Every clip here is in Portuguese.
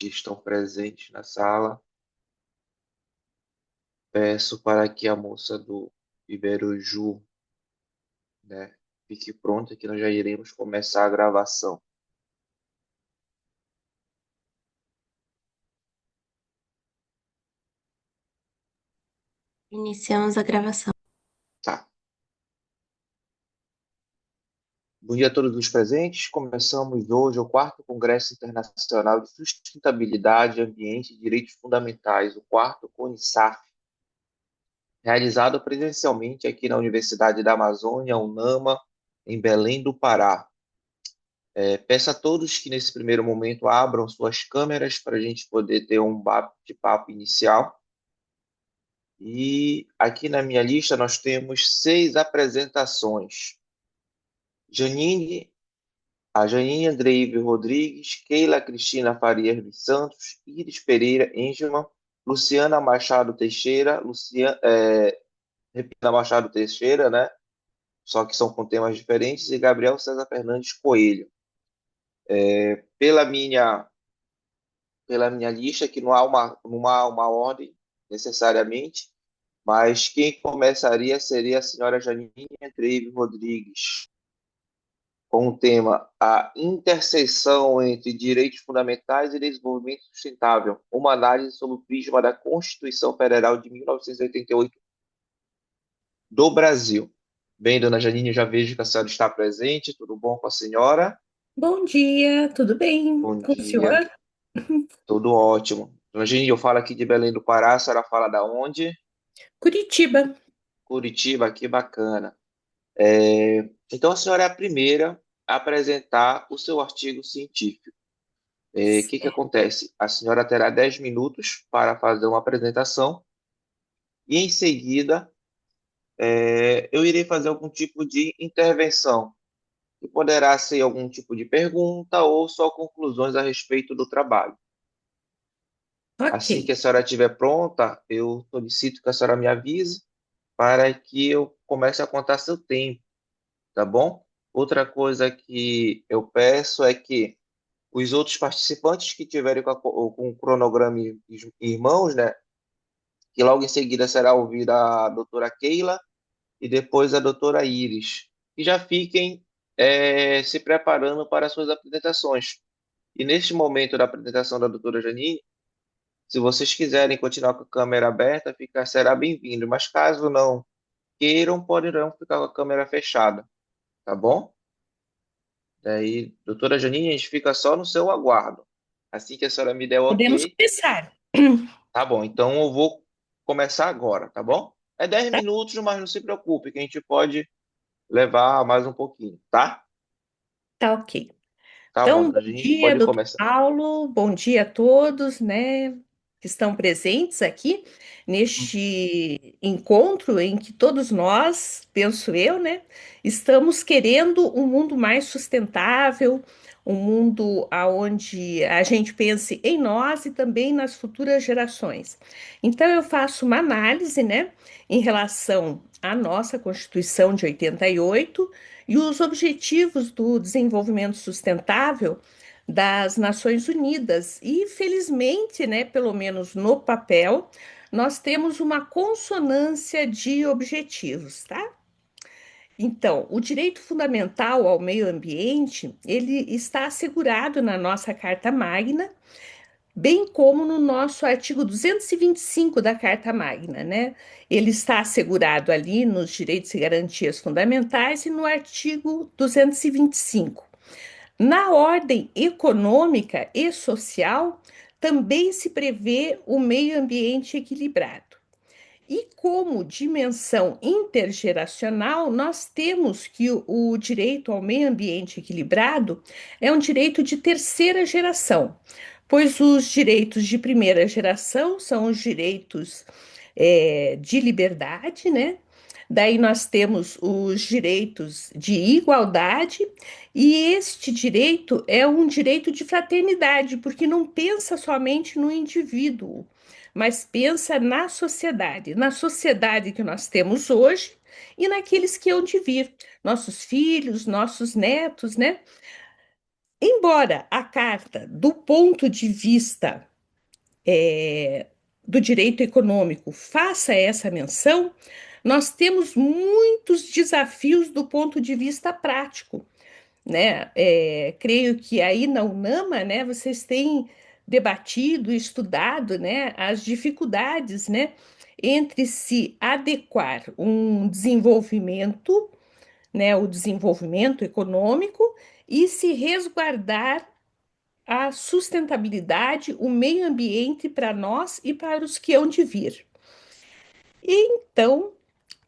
que estão presentes na sala. Peço para que a moça do Iberuju, né, fique pronta, que nós já iremos começar a gravação. Iniciamos a gravação. Tá. Bom dia a todos os presentes. Começamos hoje o quarto Congresso Internacional de Sustentabilidade, Ambiente e Direitos Fundamentais, o quarto CONISAF, realizado presencialmente aqui na Universidade da Amazônia, UNAMA, em Belém do Pará. Peço a todos que nesse primeiro momento abram suas câmeras para a gente poder ter um bate-papo inicial. E aqui na minha lista nós temos 6 apresentações. Janine, a Janine Andreive Rodrigues, Keila Cristina Farias dos Santos, Iris Pereira Engelmann, Luciana Machado Teixeira, Repita Machado Teixeira, né? Só que são com temas diferentes, e Gabriel César Fernandes Coelho. Pela minha, pela minha lista, que não há uma ordem necessariamente, mas quem começaria seria a senhora Janine Andreive Rodrigues, com o tema A Interseção entre Direitos Fundamentais e Desenvolvimento Sustentável, uma análise sob o prisma da Constituição Federal de 1988 do Brasil. Bem, dona Janine, já vejo que a senhora está presente. Tudo bom com a senhora? Bom dia, tudo bem Bom com o dia, senhor? tudo ótimo. Dona Janine, eu falo aqui de Belém do Pará, a senhora fala da onde? Curitiba. Curitiba, que bacana. Então, a senhora é a primeira a apresentar o seu artigo científico. O que Certo. acontece? A senhora terá 10 minutos para fazer uma apresentação e, em seguida, eu irei fazer algum tipo de intervenção, que poderá ser algum tipo de pergunta ou só conclusões a respeito do trabalho. Ok. Assim que a senhora estiver pronta, eu solicito que a senhora me avise para que eu comece a contar seu tempo, tá bom? Outra coisa que eu peço é que os outros participantes que tiverem com o cronograma em mãos, né, que logo em seguida será ouvida a doutora Keila e depois a doutora Iris, que já fiquem se preparando para as suas apresentações. E neste momento da apresentação da doutora Janine, se vocês quiserem continuar com a câmera aberta, será bem-vindo, mas caso não queiram, poderão ficar com a câmera fechada, tá bom? Daí, doutora Janine, a gente fica só no seu aguardo. Assim que a senhora me der o Podemos ok, começar. tá bom. Então eu vou começar agora, tá bom? É 10 Tá, minutos, mas não se preocupe, que a gente pode levar mais um pouquinho, tá? tá ok. Tá bom, Então, dona bom Janine, dia, pode doutor começar. Paulo, bom dia a todos, né, que estão presentes aqui neste encontro em que todos nós, penso eu, né, estamos querendo um mundo mais sustentável, um mundo onde a gente pense em nós e também nas futuras gerações. Então, eu faço uma análise, né, em relação à nossa Constituição de 88 e os Objetivos do Desenvolvimento Sustentável das Nações Unidas. E, felizmente, né, pelo menos no papel, nós temos uma consonância de objetivos, tá? Então, o direito fundamental ao meio ambiente, ele está assegurado na nossa Carta Magna, bem como no nosso artigo 225 da Carta Magna, né? Ele está assegurado ali nos direitos e garantias fundamentais e no artigo 225. Na ordem econômica e social, também se prevê o meio ambiente equilibrado. E como dimensão intergeracional, nós temos que o direito ao meio ambiente equilibrado é um direito de terceira geração, pois os direitos de primeira geração são os direitos de liberdade, né? Daí nós temos os direitos de igualdade, e este direito é um direito de fraternidade, porque não pensa somente no indivíduo, mas pensa na sociedade que nós temos hoje e naqueles que hão de vir, nossos filhos, nossos netos, né? embora a carta, do ponto de vista é, do direito econômico, faça essa menção, nós temos muitos desafios do ponto de vista prático, né? Creio que aí na UNAMA, né, vocês têm debatido, estudado, né, as dificuldades, né, entre se adequar um desenvolvimento, né, o desenvolvimento econômico e se resguardar a sustentabilidade, o meio ambiente para nós e para os que hão de vir. Então,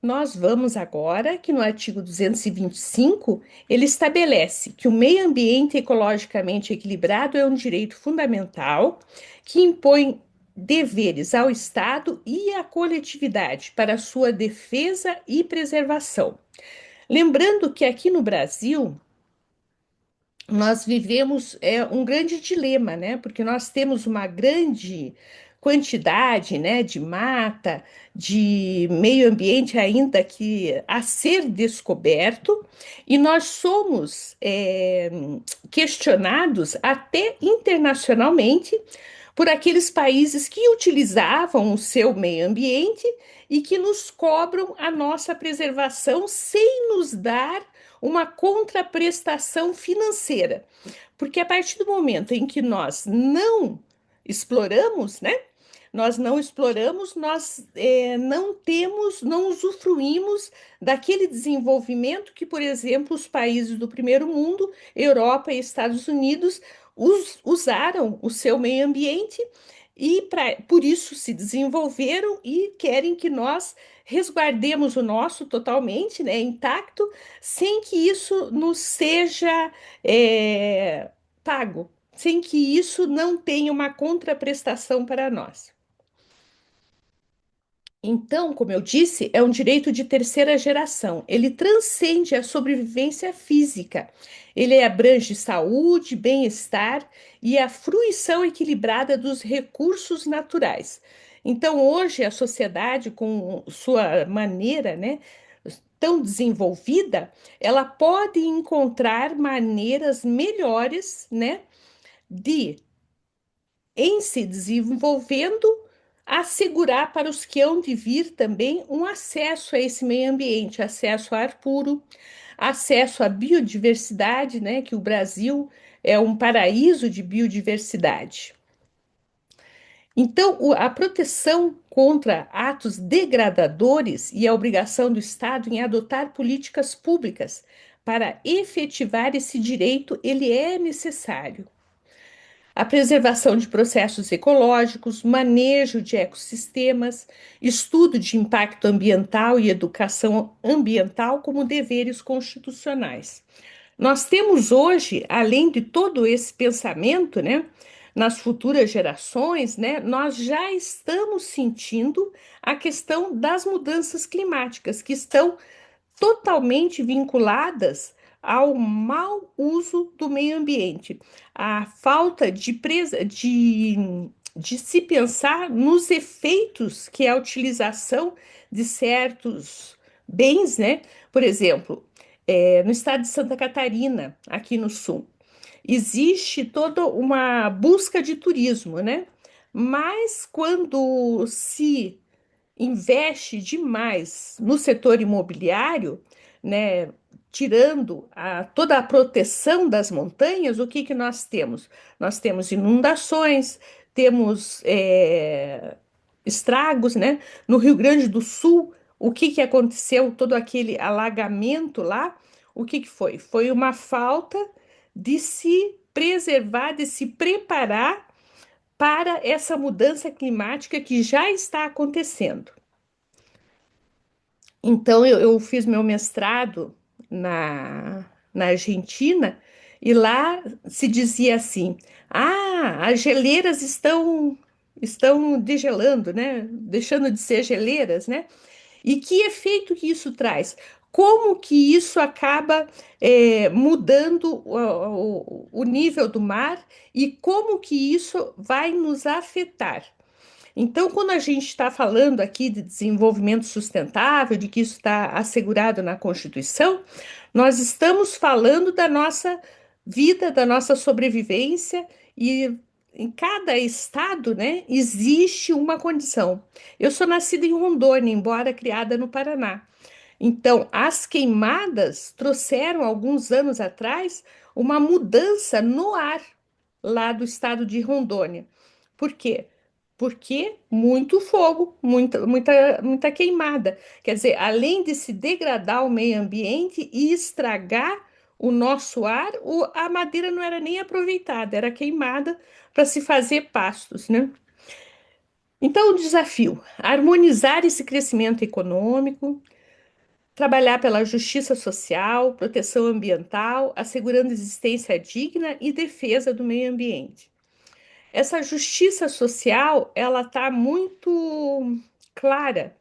nós vamos agora que no artigo 225 ele estabelece que o meio ambiente ecologicamente equilibrado é um direito fundamental que impõe deveres ao Estado e à coletividade para sua defesa e preservação. Lembrando que aqui no Brasil nós vivemos um grande dilema, né? Porque nós temos uma grande quantidade, né, de mata, de meio ambiente ainda que a ser descoberto, e nós somos questionados até internacionalmente por aqueles países que utilizavam o seu meio ambiente e que nos cobram a nossa preservação sem nos dar uma contraprestação financeira. Porque a partir do momento em que nós não exploramos, né? Nós não exploramos, nós não temos, não usufruímos daquele desenvolvimento que, por exemplo, os países do primeiro mundo, Europa e Estados Unidos, usaram o seu meio ambiente e por isso se desenvolveram e querem que nós resguardemos o nosso totalmente, né, intacto, sem que isso nos seja pago, sem que isso não tenha uma contraprestação para nós. Então, como eu disse, é um direito de terceira geração. Ele transcende a sobrevivência física. Ele abrange saúde, bem-estar e a fruição equilibrada dos recursos naturais. Então, hoje, a sociedade, com sua maneira, né, tão desenvolvida, ela pode encontrar maneiras melhores, né, de em se desenvolvendo, assegurar para os que hão de vir também um acesso a esse meio ambiente, acesso a ar puro, acesso à biodiversidade, né? Que o Brasil é um paraíso de biodiversidade. Então, a proteção contra atos degradadores e a obrigação do Estado em adotar políticas públicas para efetivar esse direito, ele é necessário. A preservação de processos ecológicos, manejo de ecossistemas, estudo de impacto ambiental e educação ambiental como deveres constitucionais. Nós temos hoje, além de todo esse pensamento, né, nas futuras gerações, né, nós já estamos sentindo a questão das mudanças climáticas, que estão totalmente vinculadas ao mau uso do meio ambiente, a falta de se pensar nos efeitos que a utilização de certos bens, né? Por exemplo, no estado de Santa Catarina, aqui no sul, existe toda uma busca de turismo, né? Mas quando se investe demais no setor imobiliário, né, tirando toda a proteção das montanhas, o que que nós temos? Nós temos inundações, temos estragos, né? No Rio Grande do Sul, o que que aconteceu? Todo aquele alagamento lá, o que que foi? Foi uma falta de se preservar, de se preparar para essa mudança climática que já está acontecendo. Então, eu fiz meu mestrado na Argentina e lá se dizia assim: as geleiras estão degelando, né? Deixando de ser geleiras, né? E que efeito que isso traz? Como que isso acaba mudando o nível do mar e como que isso vai nos afetar? Então, quando a gente está falando aqui de desenvolvimento sustentável, de que isso está assegurado na Constituição, nós estamos falando da nossa vida, da nossa sobrevivência e em cada estado, né, existe uma condição. Eu sou nascida em Rondônia, embora criada no Paraná. Então, as queimadas trouxeram, alguns anos atrás, uma mudança no ar lá do estado de Rondônia. Por quê? Porque muito fogo, muita queimada. Quer dizer, além de se degradar o meio ambiente e estragar o nosso ar, a madeira não era nem aproveitada, era queimada para se fazer pastos, né? Então, o desafio: harmonizar esse crescimento econômico, trabalhar pela justiça social, proteção ambiental, assegurando existência digna e defesa do meio ambiente. Essa justiça social, ela está muito clara,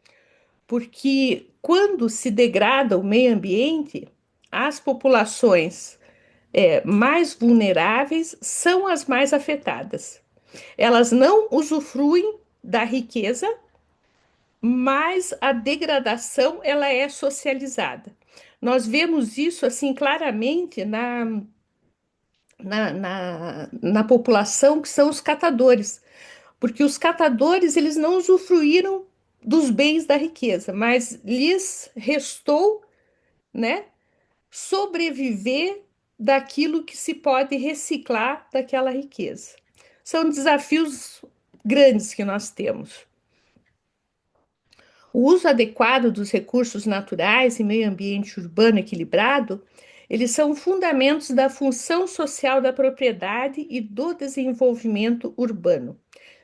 porque quando se degrada o meio ambiente, as populações mais vulneráveis são as mais afetadas. Elas não usufruem da riqueza, mas a degradação ela é socializada. Nós vemos isso assim claramente na população que são os catadores, porque os catadores eles não usufruíram dos bens da riqueza, mas lhes restou, né, sobreviver daquilo que se pode reciclar daquela riqueza. São desafios grandes que nós temos. O uso adequado dos recursos naturais e meio ambiente urbano equilibrado, eles são fundamentos da função social da propriedade e do desenvolvimento urbano.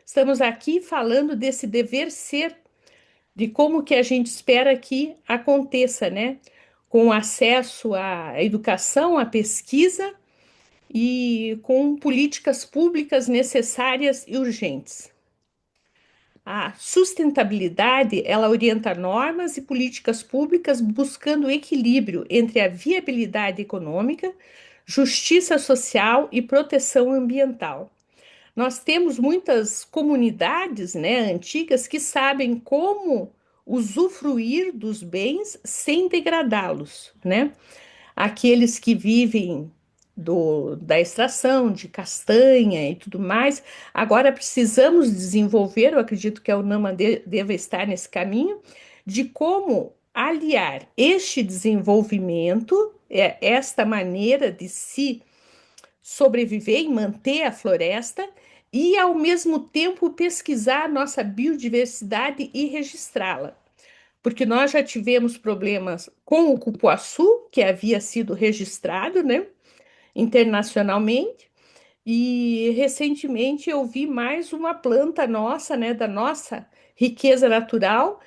Estamos aqui falando desse dever ser, de como que a gente espera que aconteça, né? Com acesso à educação, à pesquisa e com políticas públicas necessárias e urgentes. A sustentabilidade, ela orienta normas e políticas públicas buscando equilíbrio entre a viabilidade econômica, justiça social e proteção ambiental. Nós temos muitas comunidades, né, antigas que sabem como usufruir dos bens sem degradá-los, né? Aqueles que vivem da extração de castanha e tudo mais. Agora precisamos desenvolver, eu acredito que a UNAMA deva estar nesse caminho, de como aliar este desenvolvimento, esta maneira de se sobreviver e manter a floresta, e ao mesmo tempo pesquisar a nossa biodiversidade e registrá-la. Porque nós já tivemos problemas com o cupuaçu, que havia sido registrado, né, internacionalmente, e recentemente eu vi mais uma planta nossa, né, da nossa riqueza natural,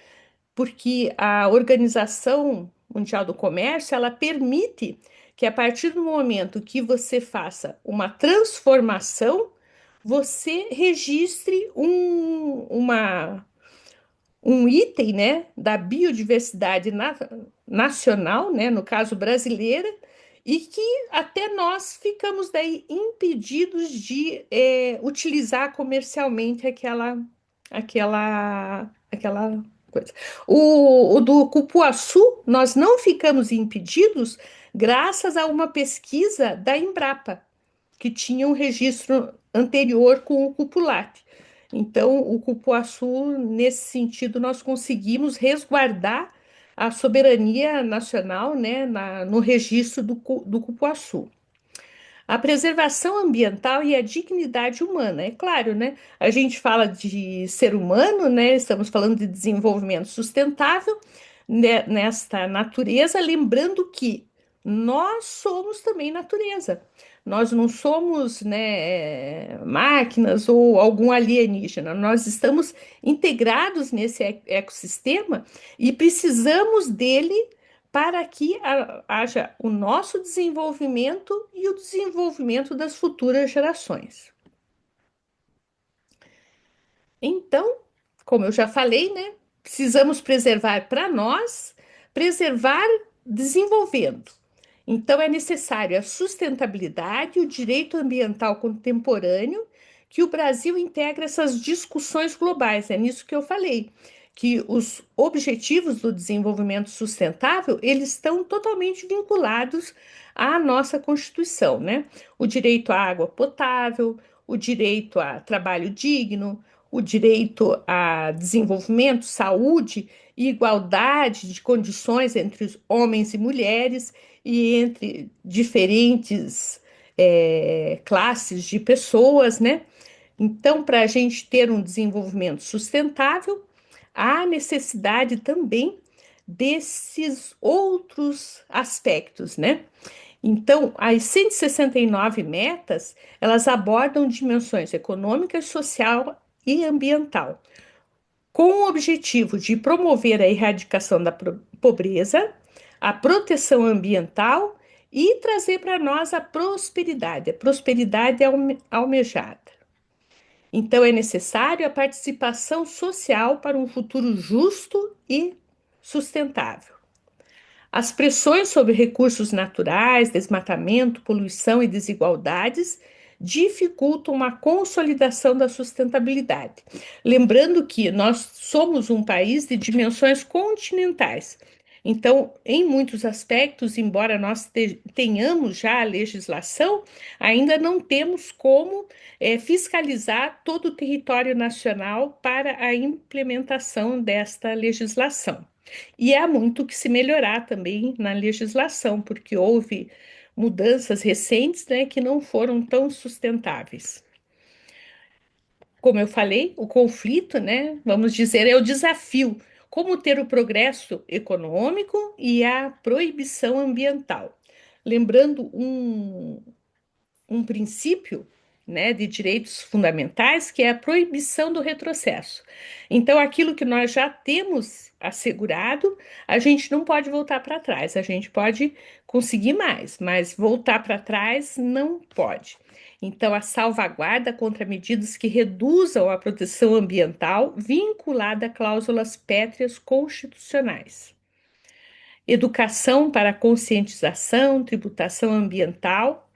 porque a Organização Mundial do Comércio, ela permite que a partir do momento que você faça uma transformação, você registre um item, né, da biodiversidade nacional, né, no caso brasileira, e que até nós ficamos daí impedidos de utilizar comercialmente aquela coisa. O do cupuaçu, nós não ficamos impedidos graças a uma pesquisa da Embrapa, que tinha um registro anterior com o cupulate. Então, o cupuaçu, nesse sentido, nós conseguimos resguardar a soberania nacional, né, no registro do cupuaçu. A preservação ambiental e a dignidade humana, é claro, né? A gente fala de ser humano, né? Estamos falando de desenvolvimento sustentável, né, nesta natureza, lembrando que nós somos também natureza. Nós não somos, né, máquinas ou algum alienígena. Nós estamos integrados nesse ecossistema e precisamos dele para que haja o nosso desenvolvimento e o desenvolvimento das futuras gerações. Então, como eu já falei, né, precisamos preservar para nós, preservar desenvolvendo. Então, é necessário a sustentabilidade, o direito ambiental contemporâneo, que o Brasil integra essas discussões globais. É nisso que eu falei, que os objetivos do desenvolvimento sustentável, eles estão totalmente vinculados à nossa Constituição, né? O direito à água potável, o direito a trabalho digno, o direito a desenvolvimento, saúde e igualdade de condições entre os homens e mulheres e entre diferentes classes de pessoas, né? Então, para a gente ter um desenvolvimento sustentável, há necessidade também desses outros aspectos, né? Então, as 169 metas, elas abordam dimensões econômicas, social e ambiental, com o objetivo de promover a erradicação da pobreza, a proteção ambiental e trazer para nós a prosperidade almejada. Então, é necessário a participação social para um futuro justo e sustentável. As pressões sobre recursos naturais, desmatamento, poluição e desigualdades dificultam a consolidação da sustentabilidade. Lembrando que nós somos um país de dimensões continentais. Então, em muitos aspectos, embora nós tenhamos já a legislação, ainda não temos como fiscalizar todo o território nacional para a implementação desta legislação. E há muito que se melhorar também na legislação, porque houve mudanças recentes, né, que não foram tão sustentáveis. Como eu falei, o conflito, né, vamos dizer, é o desafio. Como ter o progresso econômico e a proibição ambiental. Lembrando um princípio, né, de direitos fundamentais, que é a proibição do retrocesso. Então, aquilo que nós já temos assegurado, a gente não pode voltar para trás. A gente pode conseguir mais, mas voltar para trás não pode. Então, a salvaguarda contra medidas que reduzam a proteção ambiental vinculada a cláusulas pétreas constitucionais. Educação para conscientização, tributação ambiental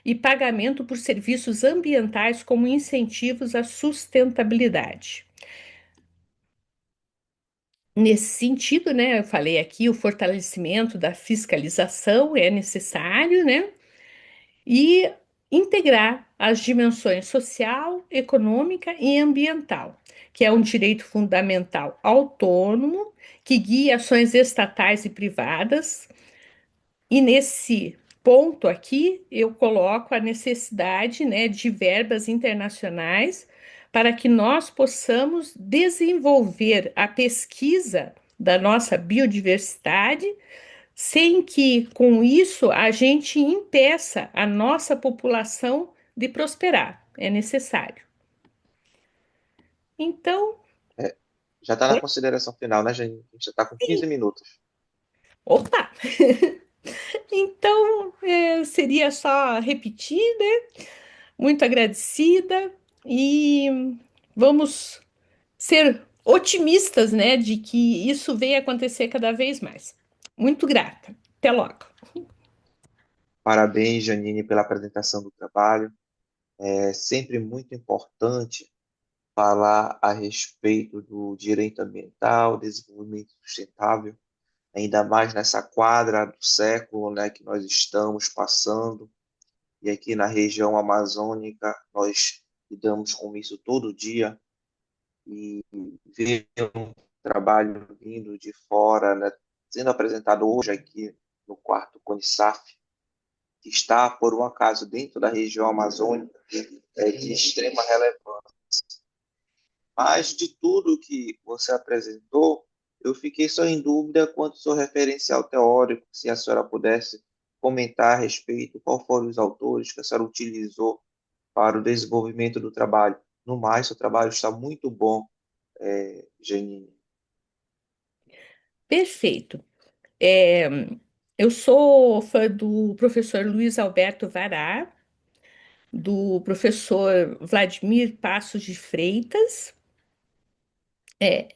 e pagamento por serviços ambientais como incentivos à sustentabilidade. Nesse sentido, né, eu falei aqui, o fortalecimento da fiscalização é necessário, né, e integrar as dimensões social, econômica e ambiental, que é um direito fundamental autônomo que guia ações estatais e privadas. E nesse ponto aqui, eu coloco a necessidade, né, de verbas internacionais para que nós possamos desenvolver a pesquisa da nossa biodiversidade, sem que, com isso, a gente impeça a nossa população de prosperar. É necessário. Então, É, já está na oi? consideração final, né, Janine? A gente já está com 15 minutos. Opa! Então, seria só repetir, né? Muito agradecida e vamos ser otimistas, né, de que isso venha acontecer cada vez mais. Muito grata. Até logo. Parabéns, Janine, pela apresentação do trabalho. É sempre muito importante falar a respeito do direito ambiental, desenvolvimento sustentável, ainda mais nessa quadra do século, né, que nós estamos passando. E aqui na região amazônica, nós lidamos com isso todo dia e ver um trabalho vindo de fora, né, sendo apresentado hoje aqui no quarto CONISAF, que está, por um acaso, dentro da região amazônica, é de extrema relevância. Mas de tudo que você apresentou, eu fiquei só em dúvida quanto ao seu referencial teórico, se a senhora pudesse comentar a respeito, qual foram os autores que a senhora utilizou para o desenvolvimento do trabalho. No mais, o trabalho está muito bom, Janine. Perfeito. É, eu sou fã do professor Luiz Alberto Vará, do professor Vladimir Passos de Freitas. É,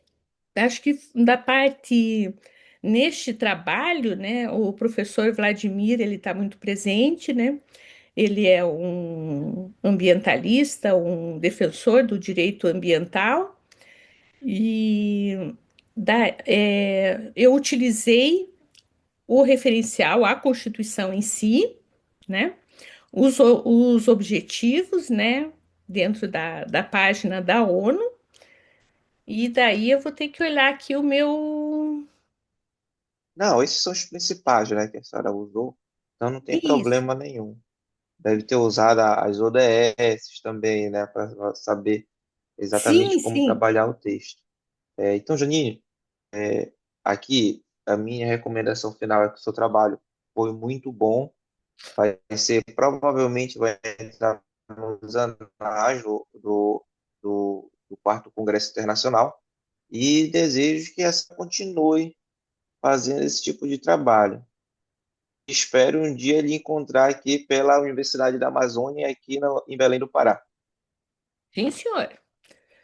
acho que da parte neste trabalho, né, o professor Vladimir ele está muito presente, né? Ele é um ambientalista, um defensor do direito ambiental e eu utilizei o referencial à Constituição em si, né? Os objetivos, né? Dentro da página da ONU, e daí eu vou ter que olhar aqui o meu. Não, esses são os principais, né, que a senhora usou, então não tem Isso. problema nenhum. Deve ter usado as ODS também, né, para saber exatamente Sim, como sim. trabalhar o texto. Então, Janine, aqui a minha recomendação final é que o seu trabalho foi muito bom, vai ser, provavelmente vai entrar nos anais do quarto Congresso Internacional, e desejo que essa continue fazendo esse tipo de trabalho. Espero um dia lhe encontrar aqui pela Universidade da Amazônia, aqui em Belém do Pará. Sim, senhor.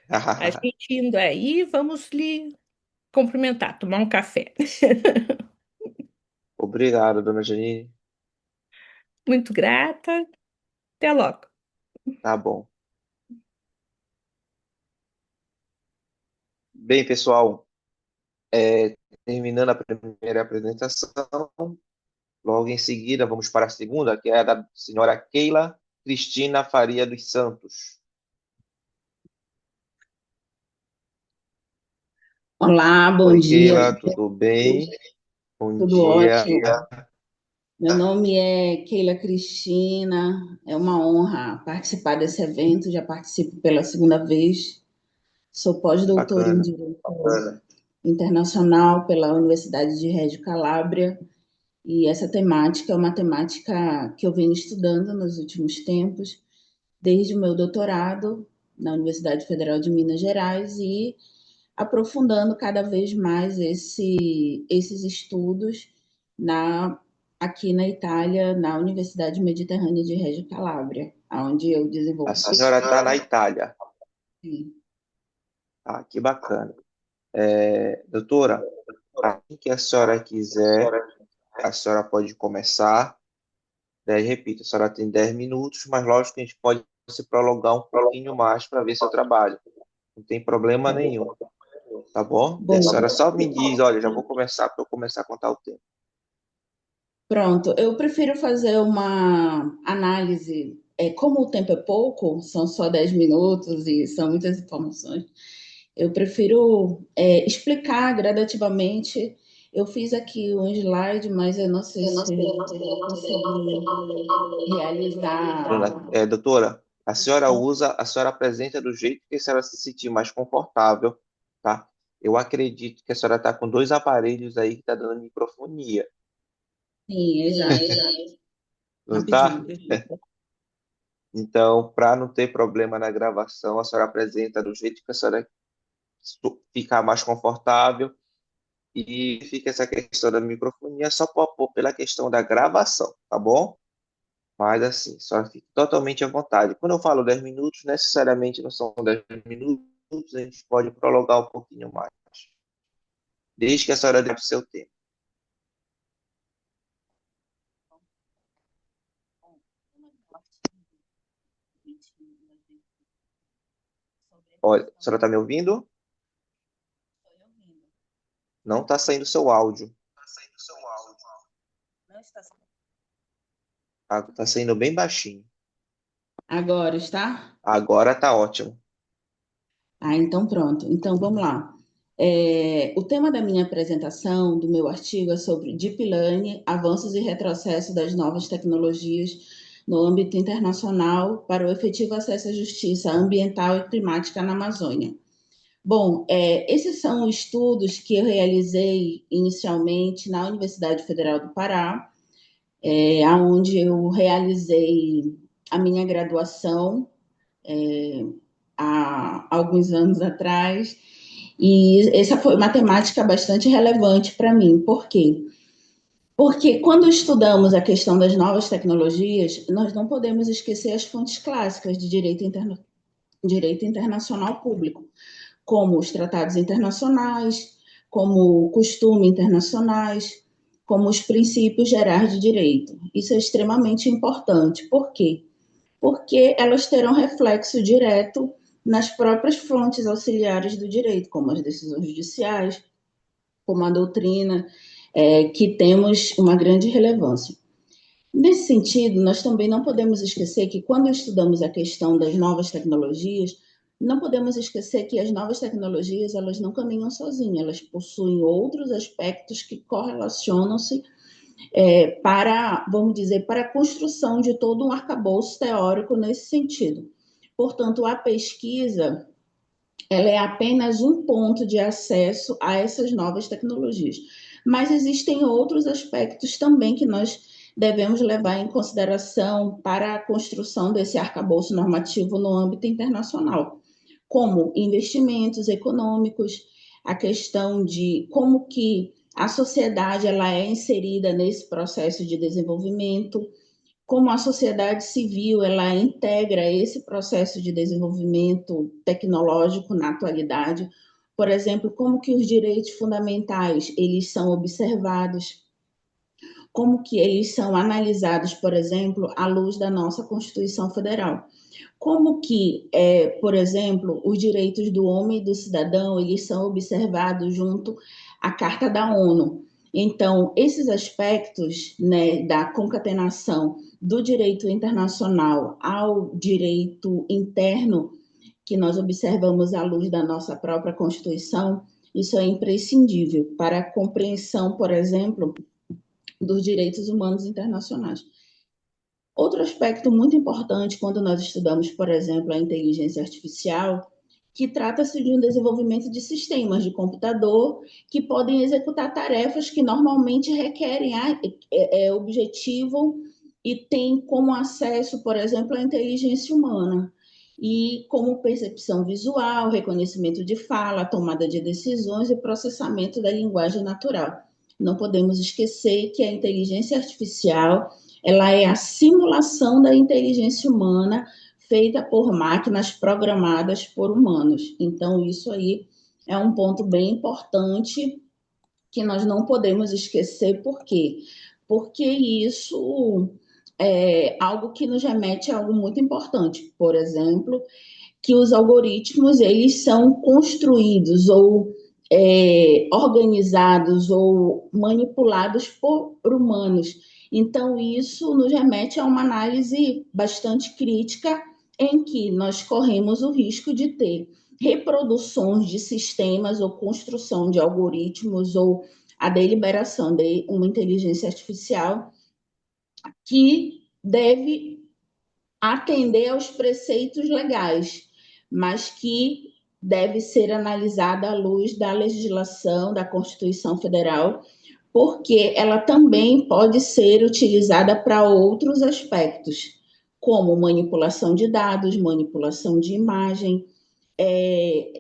A gente indo aí, vamos lhe cumprimentar, tomar um café. Obrigado, dona Janine. Muito grata. Até logo. Tá bom. Bem, pessoal, terminando a primeira apresentação, logo em seguida vamos para a segunda, que é a da senhora Keila Cristina Faria dos Santos. Olá, bom Oi, dia, Keila, tudo bem? Bom tudo dia. ótimo. Meu nome é Keila Cristina, é uma honra participar desse evento, já participo pela segunda vez. Sou pós-doutora em Bacana. Direito Internacional pela Universidade de Reggio Calabria, e essa temática é uma temática que eu venho estudando nos últimos tempos, desde o meu doutorado na Universidade Federal de Minas Gerais, e aprofundando cada vez mais esses estudos na, aqui na Itália, na Universidade Mediterrânea de Reggio Calabria, onde eu A desenvolvo senhora está na pesquisa. Itália. Ah, que bacana. Doutora, assim que a senhora quiser, a senhora pode começar. Daí, repito, a senhora tem 10 minutos, mas lógico que a gente pode se prolongar um pouquinho mais para ver seu trabalho. Não tem problema nenhum, tá bom? Daí a Bom, senhora só me diz, olha, já vou começar para eu começar a contar o tempo. pronto. Eu prefiro fazer uma análise. Como o tempo é pouco, são só 10 minutos e são muitas informações, eu prefiro explicar gradativamente. Eu fiz aqui um slide, mas eu não sei se a gente vai conseguir realizar. Doutora, a senhora apresenta do jeito que a senhora se sentir mais confortável, tá? Eu acredito que a senhora está com dois aparelhos aí que tá dando microfonia, Sim, exato. não Rapidinho, tá? deixa eu... Então, para não ter problema na gravação, a senhora apresenta do jeito que a senhora ficar mais confortável, e fica essa questão da microfonia só pela questão da gravação, tá bom? Mas assim, só fique totalmente à vontade. Quando eu falo 10 minutos, necessariamente não são 10 minutos, a gente pode prolongar um pouquinho mais, desde que a senhora dê o seu tempo. Olha, a senhora está me ouvindo? Não está saindo seu áudio. Está saindo bem baixinho. Agora está? Agora está ótimo. Então pronto. Então vamos lá. O tema da minha apresentação, do meu artigo, é sobre Deep Learning, avanços e retrocesso das novas tecnologias no âmbito internacional para o efetivo acesso à justiça ambiental e climática na Amazônia. Bom, esses são estudos que eu realizei inicialmente na Universidade Federal do Pará, onde eu realizei a minha graduação há alguns anos atrás, e essa foi uma temática bastante relevante para mim. Por quê? Porque quando estudamos a questão das novas tecnologias, nós não podemos esquecer as fontes clássicas de direito internacional público, como os tratados internacionais, como o costume internacionais, como os princípios gerais de direito. Isso é extremamente importante. Por quê? Porque elas terão reflexo direto nas próprias fontes auxiliares do direito, como as decisões judiciais, como a doutrina, que temos uma grande relevância. Nesse sentido, nós também não podemos esquecer que quando estudamos a questão das novas tecnologias, não podemos esquecer que as novas tecnologias, elas não caminham sozinhas, elas possuem outros aspectos que correlacionam-se vamos dizer, para a construção de todo um arcabouço teórico nesse sentido. Portanto, a pesquisa, ela é apenas um ponto de acesso a essas novas tecnologias. Mas existem outros aspectos também que nós devemos levar em consideração para a construção desse arcabouço normativo no âmbito internacional, como investimentos econômicos, a questão de como que a sociedade ela é inserida nesse processo de desenvolvimento, como a sociedade civil ela integra esse processo de desenvolvimento tecnológico na atualidade, por exemplo, como que os direitos fundamentais eles são observados, como que eles são analisados, por exemplo, à luz da nossa Constituição Federal. Como que, por exemplo, os direitos do homem e do cidadão, eles são observados junto à Carta da ONU. Então, esses aspectos, né, da concatenação do direito internacional ao direito interno, que nós observamos à luz da nossa própria Constituição, isso é imprescindível para a compreensão, por exemplo, dos direitos humanos internacionais. Outro aspecto muito importante quando nós estudamos, por exemplo, a inteligência artificial, que trata-se de um desenvolvimento de sistemas de computador que podem executar tarefas que normalmente requerem objetivo e têm como acesso, por exemplo, a inteligência humana, e como percepção visual, reconhecimento de fala, tomada de decisões e processamento da linguagem natural. Não podemos esquecer que a inteligência artificial ela é a simulação da inteligência humana feita por máquinas programadas por humanos. Então, isso aí é um ponto bem importante que nós não podemos esquecer. Por quê? Porque isso é algo que nos remete a algo muito importante. Por exemplo, que os algoritmos eles são construídos ou organizados ou manipulados por humanos. Então, isso nos remete a uma análise bastante crítica em que nós corremos o risco de ter reproduções de sistemas ou construção de algoritmos ou a deliberação de uma inteligência artificial que deve atender aos preceitos legais, mas que deve ser analisada à luz da legislação da Constituição Federal, porque ela também pode ser utilizada para outros aspectos, como manipulação de dados, manipulação de imagem,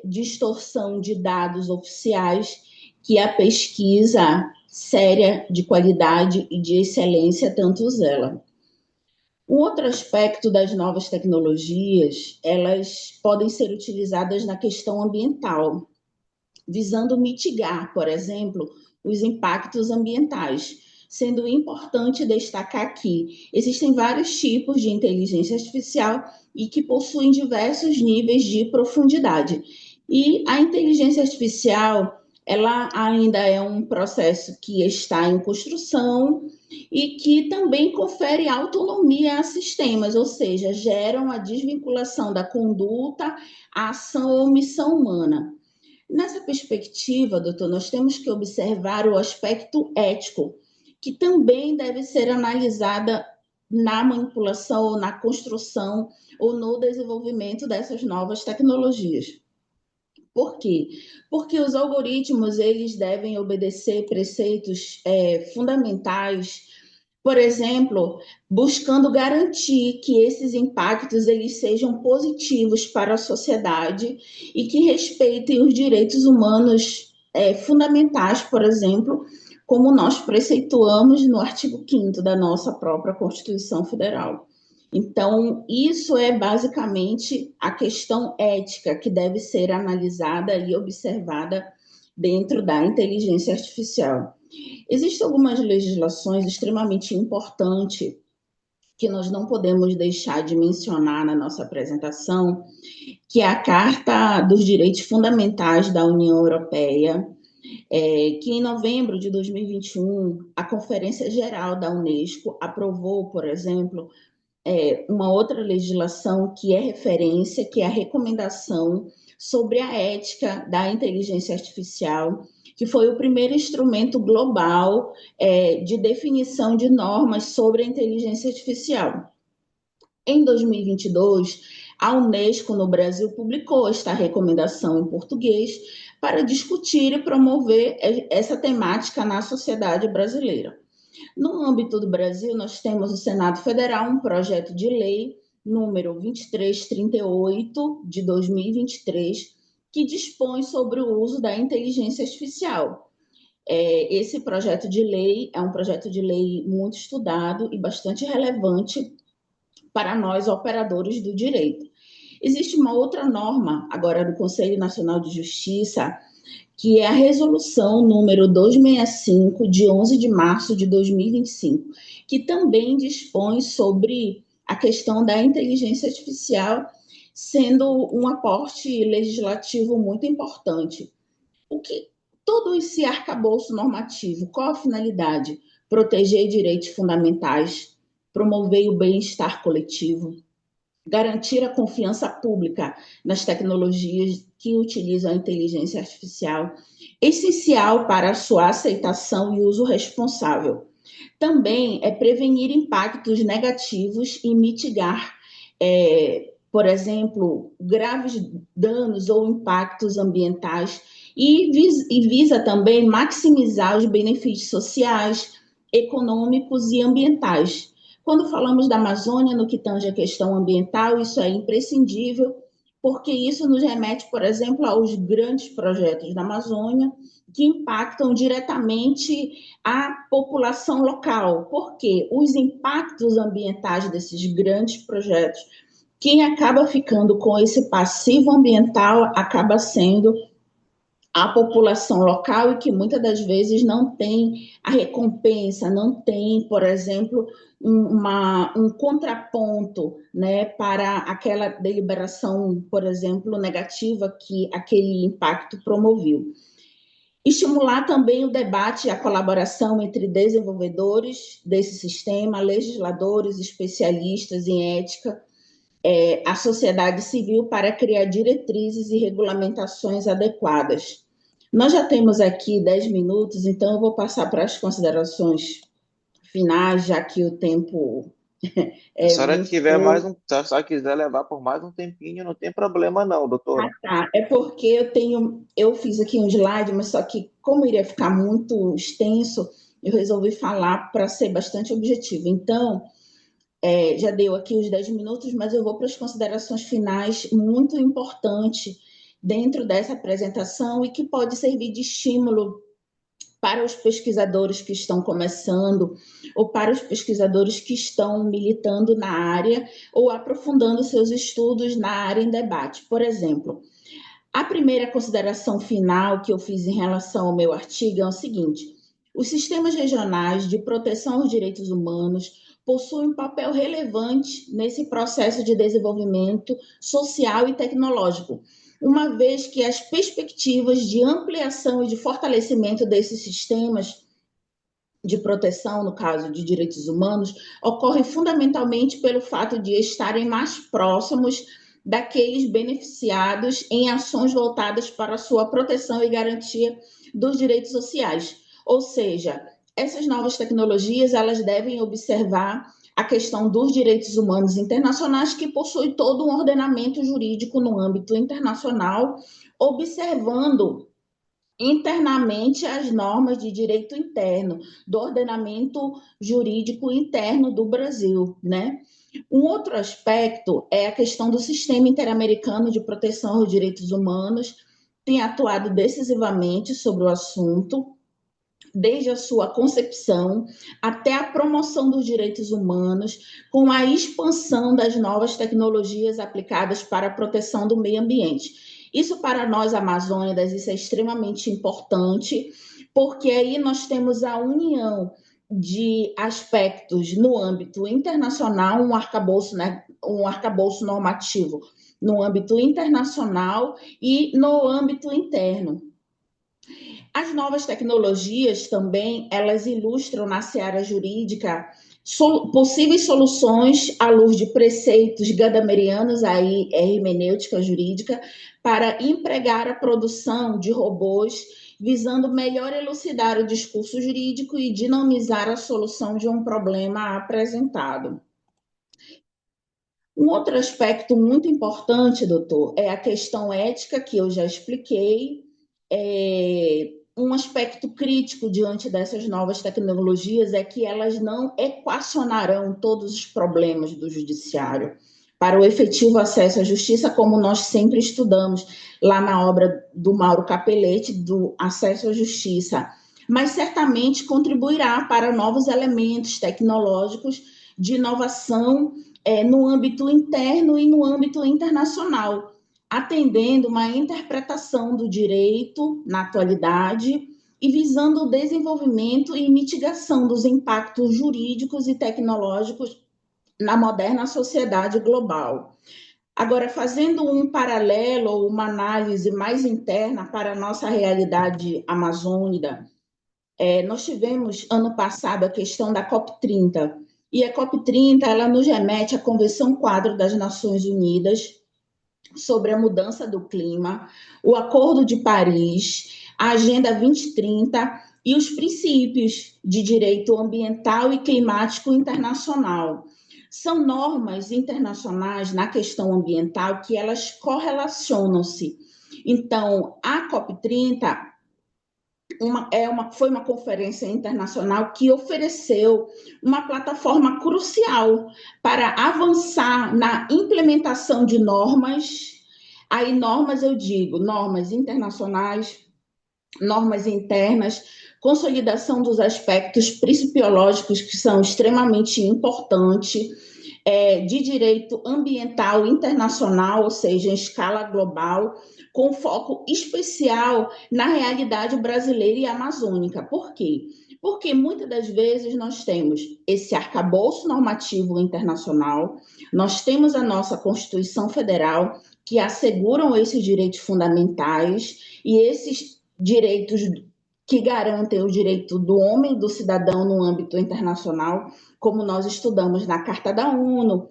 distorção de dados oficiais, que a pesquisa séria, de qualidade e de excelência tanto zela. Um outro aspecto das novas tecnologias, elas podem ser utilizadas na questão ambiental, visando mitigar, por exemplo, os impactos ambientais, sendo importante destacar que existem vários tipos de inteligência artificial e que possuem diversos níveis de profundidade. E a inteligência artificial, ela ainda é um processo que está em construção e que também confere autonomia a sistemas, ou seja, geram a desvinculação da conduta, a ação ou omissão humana. Nessa perspectiva, doutor, nós temos que observar o aspecto ético, que também deve ser analisada na manipulação ou na construção ou no desenvolvimento dessas novas tecnologias. Por quê? Porque os algoritmos eles devem obedecer preceitos fundamentais, por exemplo, buscando garantir que esses impactos eles sejam positivos para a sociedade e que respeitem os direitos humanos fundamentais, por exemplo, como nós preceituamos no artigo 5º da nossa própria Constituição Federal. Então, isso é basicamente a questão ética que deve ser analisada e observada dentro da inteligência artificial. Existem algumas legislações extremamente importantes que nós não podemos deixar de mencionar na nossa apresentação, que é a Carta dos Direitos Fundamentais da União Europeia, que em novembro de 2021, a Conferência Geral da Unesco aprovou, por exemplo, uma outra legislação que é referência, que é a recomendação sobre a ética da inteligência artificial, que foi o primeiro instrumento global de definição de normas sobre a inteligência artificial. Em 2022, a Unesco no Brasil publicou esta recomendação em português para discutir e promover essa temática na sociedade brasileira. No âmbito do Brasil, nós temos no Senado Federal um projeto de lei número 2338 de 2023, que dispõe sobre o uso da inteligência artificial. Esse projeto de lei é um projeto de lei muito estudado e bastante relevante para nós, operadores do direito. Existe uma outra norma, agora do Conselho Nacional de Justiça, que é a resolução número 265, de 11 de março de 2025, que também dispõe sobre a questão da inteligência artificial, sendo um aporte legislativo muito importante. O que todo esse arcabouço normativo, qual a finalidade? Proteger direitos fundamentais, promover o bem-estar coletivo, garantir a confiança pública nas tecnologias que utilizam a inteligência artificial, essencial para a sua aceitação e uso responsável. Também é prevenir impactos negativos e mitigar, por exemplo, graves danos ou impactos ambientais e visa também maximizar os benefícios sociais, econômicos e ambientais. Quando falamos da Amazônia, no que tange a questão ambiental, isso é imprescindível, porque isso nos remete, por exemplo, aos grandes projetos da Amazônia, que impactam diretamente a população local, porque os impactos ambientais desses grandes projetos, quem acaba ficando com esse passivo ambiental acaba sendo a população local e que muitas das vezes não tem a recompensa, não tem, por exemplo, um contraponto, né, para aquela deliberação, por exemplo, negativa que aquele impacto promoveu. Estimular também o debate e a colaboração entre desenvolvedores desse sistema, legisladores, especialistas em ética, a sociedade civil para criar diretrizes e regulamentações adequadas. Nós já temos aqui 10 minutos, então eu vou passar para as considerações finais, já que o tempo Se a é senhora muito tiver mais pouco. um, se a senhora quiser levar por mais um tempinho, não tem problema não, doutora. Tá? É porque eu fiz aqui um slide, mas só que como iria ficar muito extenso, eu resolvi falar para ser bastante objetivo. Então, já deu aqui os 10 minutos, mas eu vou para as considerações finais, muito importante dentro dessa apresentação e que pode servir de estímulo para os pesquisadores que estão começando ou para os pesquisadores que estão militando na área ou aprofundando seus estudos na área em debate. Por exemplo, a primeira consideração final que eu fiz em relação ao meu artigo é o seguinte: os sistemas regionais de proteção aos direitos humanos possuem um papel relevante nesse processo de desenvolvimento social e tecnológico, uma vez que as perspectivas de ampliação e de fortalecimento desses sistemas de proteção, no caso de direitos humanos, ocorre fundamentalmente pelo fato de estarem mais próximos daqueles beneficiados em ações voltadas para a sua proteção e garantia dos direitos sociais. Ou seja, essas novas tecnologias, elas devem observar a questão dos direitos humanos internacionais, que possui todo um ordenamento jurídico no âmbito internacional, observando internamente as normas de direito interno, do ordenamento jurídico interno do Brasil, né? Um outro aspecto é a questão do Sistema Interamericano de Proteção aos Direitos Humanos, tem atuado decisivamente sobre o assunto, desde a sua concepção até a promoção dos direitos humanos, com a expansão das novas tecnologias aplicadas para a proteção do meio ambiente. Isso para nós, amazônidas, isso é extremamente importante, porque aí nós temos a união de aspectos no âmbito internacional, um arcabouço, né, um arcabouço normativo no âmbito internacional e no âmbito interno. As novas tecnologias também, elas ilustram na seara jurídica possíveis soluções à luz de preceitos gadamernianos, aí é hermenêutica jurídica, para empregar a produção de robôs, visando melhor elucidar o discurso jurídico e dinamizar a solução de um problema apresentado. Um outro aspecto muito importante, doutor, é a questão ética, que eu já expliquei. Um aspecto crítico diante dessas novas tecnologias é que elas não equacionarão todos os problemas do judiciário para o efetivo acesso à justiça, como nós sempre estudamos lá na obra do Mauro Capelletti, do Acesso à Justiça, mas certamente contribuirá para novos elementos tecnológicos de inovação no âmbito interno e no âmbito internacional, atendendo uma interpretação do direito na atualidade e visando o desenvolvimento e mitigação dos impactos jurídicos e tecnológicos na moderna sociedade global. Agora, fazendo um paralelo ou uma análise mais interna para a nossa realidade amazônica, nós tivemos ano passado a questão da COP30, e a COP30 ela nos remete à Convenção Quadro das Nações Unidas sobre a mudança do clima, o Acordo de Paris, a Agenda 2030 e os princípios de direito ambiental e climático internacional. São normas internacionais na questão ambiental que elas correlacionam-se. Então, a COP30 foi uma conferência internacional que ofereceu uma plataforma crucial para avançar na implementação de normas. Aí, normas, eu digo, normas internacionais, normas internas, consolidação dos aspectos principiológicos que são extremamente importantes, de direito ambiental internacional, ou seja, em escala global, com foco especial na realidade brasileira e amazônica. Por quê? Porque muitas das vezes nós temos esse arcabouço normativo internacional, nós temos a nossa Constituição Federal, que asseguram esses direitos fundamentais e esses direitos que garantem o direito do homem e do cidadão no âmbito internacional, como nós estudamos na Carta da ONU,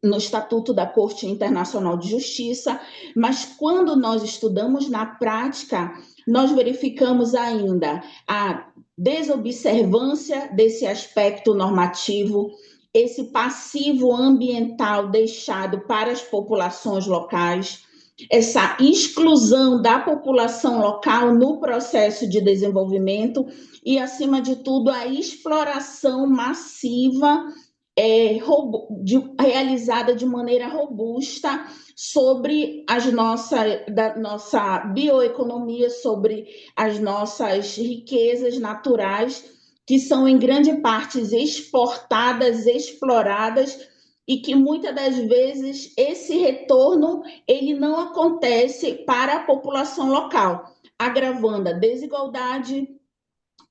no Estatuto da Corte Internacional de Justiça, mas quando nós estudamos na prática, nós verificamos ainda a desobservância desse aspecto normativo, esse passivo ambiental deixado para as populações locais, essa exclusão da população local no processo de desenvolvimento e, acima de tudo, a exploração massiva realizada de maneira robusta sobre da nossa bioeconomia, sobre as nossas riquezas naturais, que são em grande parte exportadas, exploradas, e que muitas das vezes esse retorno ele não acontece para a população local, agravando a desigualdade,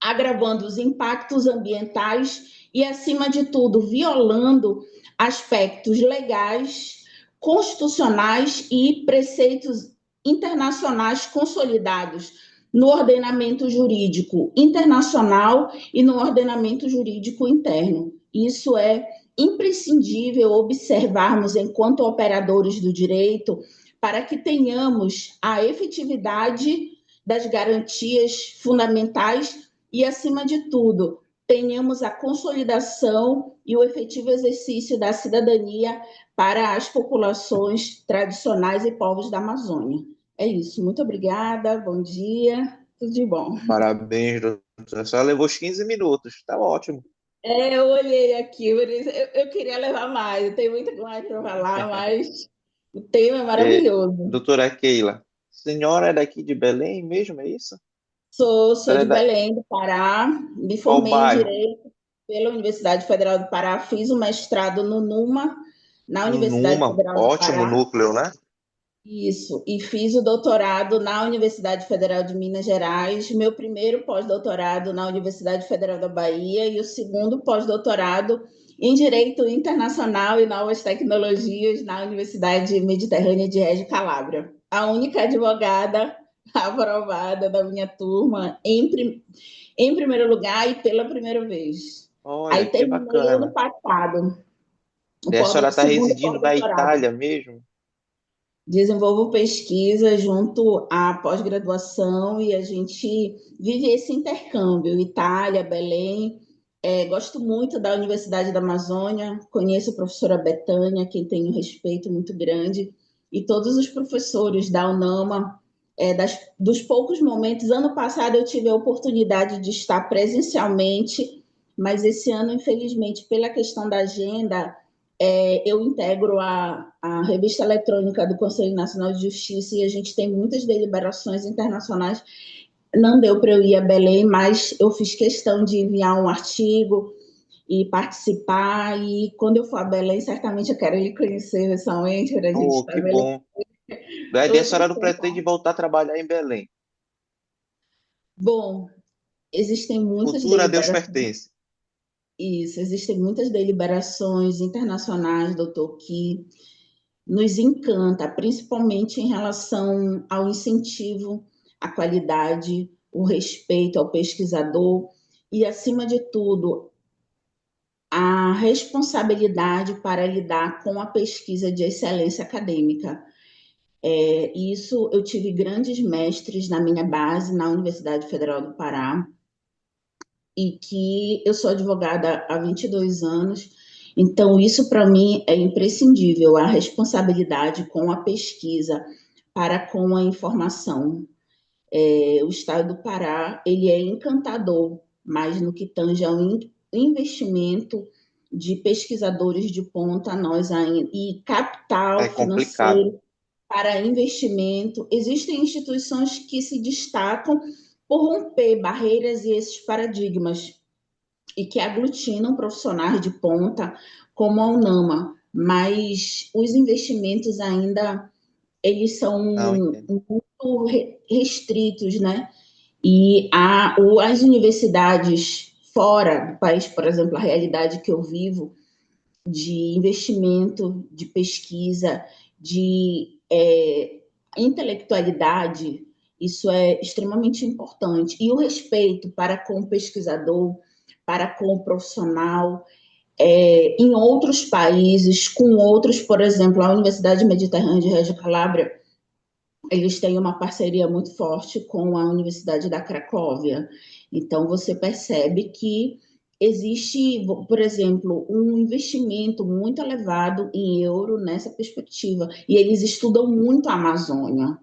agravando os impactos ambientais e, acima de tudo, violando aspectos legais, constitucionais e preceitos internacionais consolidados no ordenamento jurídico internacional e no ordenamento jurídico interno. Isso é imprescindível observarmos enquanto operadores do direito para que tenhamos a efetividade das garantias fundamentais e, acima de tudo, tenhamos a consolidação e o efetivo exercício da cidadania para as populações tradicionais e povos da Amazônia. É isso. Muito obrigada. Bom dia. Tudo de bom. Parabéns, doutora. Só levou os 15 minutos. Tá ótimo. Eu olhei aqui, eu queria levar mais. Eu tenho muito mais para falar, mas o tema é maravilhoso. Doutora Keila, a senhora é daqui de Belém mesmo, é isso? Sou de Belém, do Pará. Me formei em Direito pela Universidade Federal do Pará. Fiz o mestrado no NUMA, na Universidade Federal do Pará. Ótimo núcleo, né? Isso. E fiz o doutorado na Universidade Federal de Minas Gerais. Meu primeiro pós-doutorado na Universidade Federal da Bahia e o segundo pós-doutorado em Direito Internacional e Novas Tecnologias na Universidade Mediterrânea de Reggio Calabria. A única advogada aprovada da minha turma em primeiro lugar e pela primeira vez. Olha, Aí que terminei ano bacana. passado E a senhora o está segundo residindo na pós-doutorado. Itália mesmo? Desenvolvo pesquisa junto à pós-graduação e a gente vive esse intercâmbio, Itália, Belém. Gosto muito da Universidade da Amazônia, conheço a professora Betânia, quem tenho um respeito muito grande, e todos os professores da UNAMA, dos poucos momentos. Ano passado eu tive a oportunidade de estar presencialmente, mas esse ano, infelizmente, pela questão da agenda, eu integro a revista eletrônica do Conselho Nacional de Justiça e a gente tem muitas deliberações internacionais. Não deu para eu ir a Belém, mas eu fiz questão de enviar um artigo e participar. E quando eu for a Belém, certamente eu quero lhe conhecer pessoalmente para a gente Oh, estar que melhor. bom. Daí a senhora Outros não pretende contatos. voltar a trabalhar em Belém. Bom, existem muitas Futuro a Deus deliberações. pertence. Isso, existem muitas deliberações internacionais, doutor, que nos encanta, principalmente em relação ao incentivo à qualidade, o respeito ao pesquisador e, acima de tudo, a responsabilidade para lidar com a pesquisa de excelência acadêmica. Isso eu tive grandes mestres na minha base, na Universidade Federal do Pará, e que eu sou advogada há 22 anos, então isso para mim é imprescindível, a responsabilidade com a pesquisa para com a informação. O estado do Pará, ele é encantador, mas no que tange ao investimento de pesquisadores de ponta, nós ainda, e É capital complicado. financeiro para investimento. Existem instituições que se destacam por romper barreiras e esses paradigmas e que aglutinam profissionais de ponta, como a UNAMA, mas os investimentos ainda eles são Não entendo. muito restritos, né? E as universidades fora do país, por exemplo, a realidade que eu vivo de investimento, de pesquisa, de intelectualidade, isso é extremamente importante. E o respeito para com o pesquisador, para com o profissional, em outros países, com outros, por exemplo, a Universidade Mediterrânea de Reggio Calabria, eles têm uma parceria muito forte com a Universidade da Cracóvia. Então, você percebe que existe, por exemplo, um investimento muito elevado em euro nessa perspectiva. E eles estudam muito a Amazônia.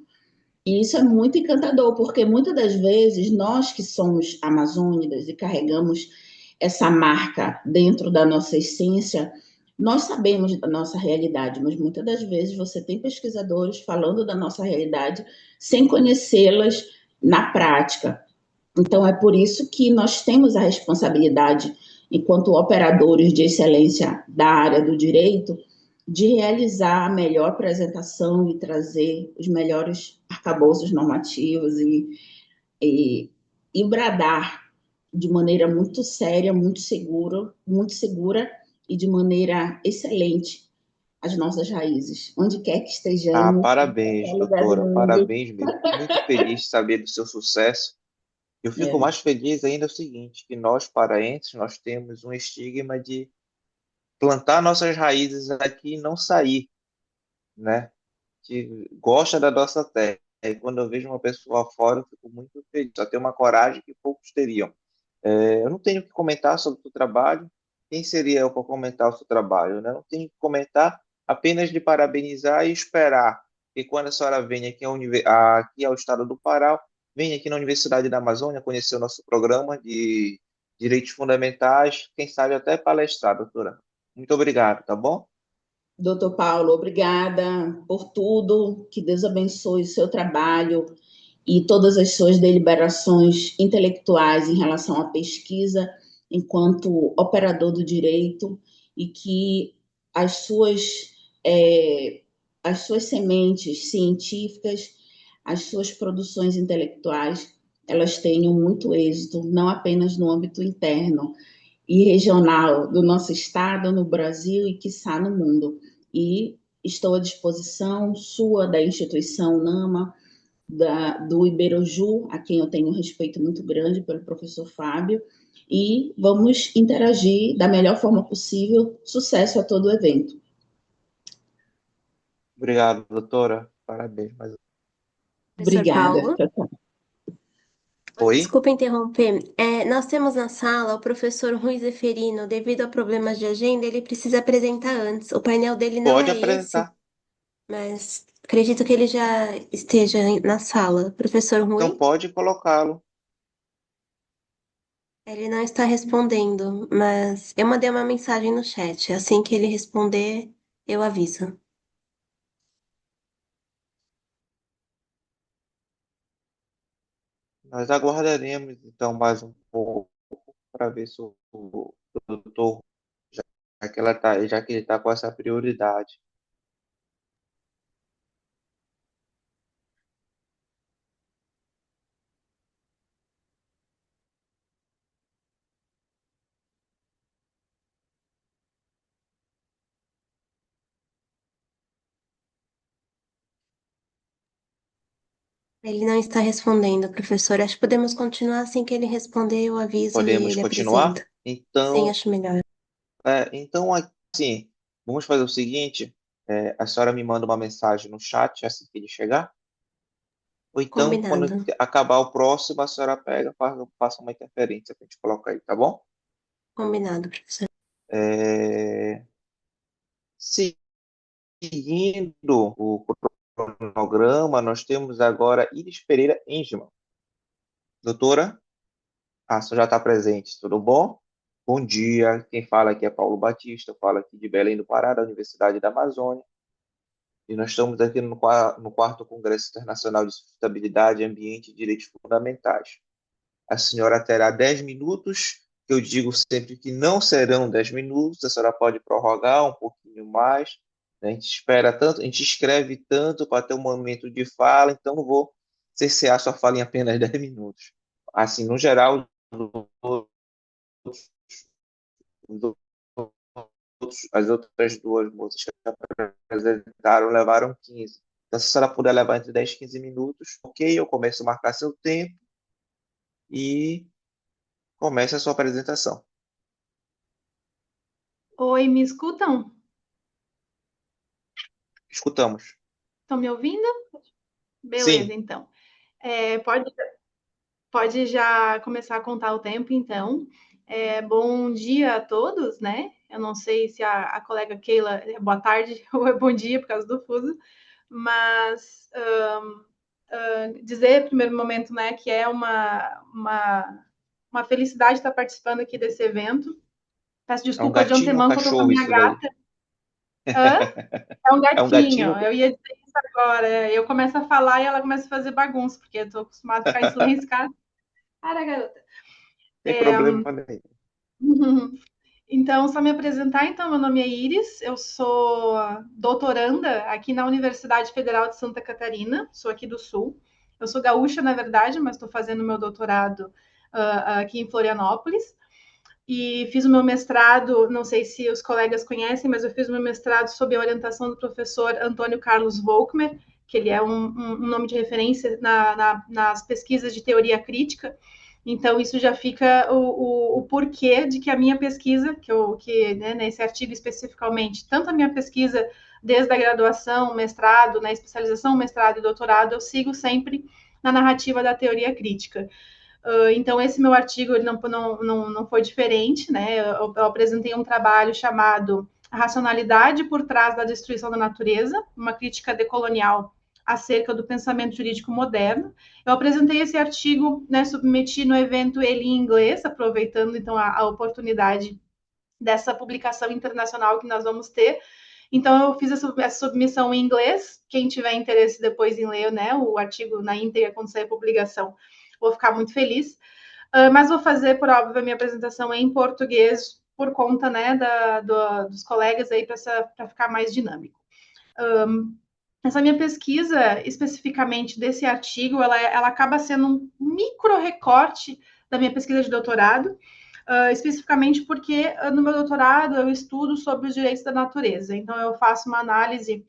E isso é muito encantador, porque muitas das vezes nós que somos amazônicas e carregamos essa marca dentro da nossa essência, nós sabemos da nossa realidade, mas muitas das vezes você tem pesquisadores falando da nossa realidade sem conhecê-las na prática. Então, é por isso que nós temos a responsabilidade, enquanto operadores de excelência da área do direito, de realizar a melhor apresentação e trazer os melhores arcabouços normativos e, e bradar de maneira muito séria, muito segura e de maneira excelente as nossas raízes, onde quer que Ah, estejamos, em parabéns, qualquer lugar do doutora. mundo. Parabéns mesmo. Muito feliz de saber do seu sucesso. Eu fico É, mais feliz ainda é o seguinte, que nós paraenses, nós temos um estigma de plantar nossas raízes aqui e não sair, né? Que gosta da nossa terra. E quando eu vejo uma pessoa fora, eu fico muito feliz. Só tem uma coragem que poucos teriam. Eu não tenho o que comentar sobre o seu trabalho. Quem seria eu para comentar o seu trabalho, né? Não tenho que comentar, apenas de parabenizar e esperar que quando a senhora venha aqui ao estado do Pará, venha aqui na Universidade da Amazônia conhecer o nosso programa de Direitos Fundamentais, quem sabe até palestrar, doutora. Muito obrigado, tá bom? Doutor Paulo, obrigada por tudo. Que Deus abençoe o seu trabalho e todas as suas deliberações intelectuais em relação à pesquisa enquanto operador do direito e que as suas, é, as suas sementes científicas, as suas produções intelectuais, elas tenham muito êxito, não apenas no âmbito interno e regional do nosso estado, no Brasil e, quiçá, no mundo. E estou à disposição sua, da instituição NAMA, do Iberoju, a quem eu tenho um respeito muito grande pelo professor Fábio, e vamos interagir da melhor forma possível. Sucesso a todo o evento. Obrigado, doutora. Parabéns. Mas... Professor Obrigada. Paulo, Tchau, tchau. Oi? desculpa interromper. Nós temos na sala o professor Rui Zeferino. Devido a problemas de agenda, ele precisa apresentar antes. O painel dele não Pode é esse, apresentar. mas acredito que ele já esteja na sala. Professor Então Rui, pode colocá-lo. ele não está respondendo, mas eu mandei uma mensagem no chat. Assim que ele responder, eu aviso. Nós aguardaremos então mais um pouco para ver se o doutor, já que ele está com essa prioridade. Ele não está respondendo, professor. Acho que podemos continuar assim que ele responder, eu aviso e Podemos ele continuar? apresenta. Sim, Então, acho melhor. então assim, vamos fazer o seguinte: a senhora me manda uma mensagem no chat assim que ele chegar, ou então, quando Combinado. acabar o próximo, a senhora pega, faça uma interferência para a gente colocar aí, tá bom? Combinado, professor. É, Seguindo o cronograma, nós temos agora Iris Pereira Engelmann. Doutora, a senhora já está presente, tudo bom? Bom dia, quem fala aqui é Paulo Batista, eu falo aqui de Belém do Pará, da Universidade da Amazônia, e nós estamos aqui no quarto Congresso Internacional de Sustentabilidade, Ambiente e Direitos Fundamentais. A senhora terá 10 minutos, que eu digo sempre que não serão 10 minutos, a senhora pode prorrogar um pouquinho mais, né? A gente espera tanto, a gente escreve tanto para ter um momento de fala, então não vou cercear sua fala em apenas 10 minutos. Assim, no geral, as outras duas moças que apresentaram levaram 15. Então, se a senhora puder levar entre 10 e 15 minutos, ok, eu começo a marcar seu tempo e comece a sua apresentação. Oi, me escutam? Escutamos. Estão me ouvindo? Beleza, Sim, então. Pode já começar a contar o tempo, então. Bom dia a todos, né? Eu não sei se a colega Keila é boa tarde ou é bom dia por causa do fuso, mas dizer, no primeiro momento, né, que é uma felicidade estar participando aqui desse evento. Peço é um desculpa de gatinho ou um antemão que eu estou com a cachorro minha isso daí? gata. Hã? É um É um gatinho. gatinho? Eu ia dizer isso agora. Eu começo a falar e ela começa a fazer bagunça, porque eu estou acostumada a ficar em silêncio. Para, garota. Tem problema nenhum. Então, só me apresentar, então, meu nome é Iris, eu sou doutoranda aqui na Universidade Federal de Santa Catarina, sou aqui do Sul. Eu sou gaúcha, na verdade, mas estou fazendo meu doutorado aqui em Florianópolis. E fiz o meu mestrado, não sei se os colegas conhecem, mas eu fiz o meu mestrado sob a orientação do professor Antônio Carlos Volkmer, que ele é um nome de referência nas pesquisas de teoria crítica. Então, isso já fica o porquê de que a minha pesquisa, né, nesse artigo especificamente, tanto a minha pesquisa desde a graduação, mestrado, na especialização, mestrado e doutorado, eu sigo sempre na narrativa da teoria crítica. Então, esse meu artigo ele não foi diferente, né? Eu apresentei um trabalho chamado A Racionalidade por Trás da Destruição da Natureza, uma crítica decolonial acerca do pensamento jurídico moderno. Eu apresentei esse artigo, né, submeti no evento ele em inglês, aproveitando então a oportunidade dessa publicação internacional que nós vamos ter. Então, eu fiz essa submissão em inglês. Quem tiver interesse depois em ler, né, o artigo na íntegra quando sair a publicação, vou ficar muito feliz. Mas vou fazer, por óbvio, a minha apresentação em português por conta, né, dos colegas aí para ficar mais dinâmico. Essa minha pesquisa, especificamente desse artigo, ela acaba sendo um micro recorte da minha pesquisa de doutorado, especificamente porque no meu doutorado eu estudo sobre os direitos da natureza. Então, eu faço uma análise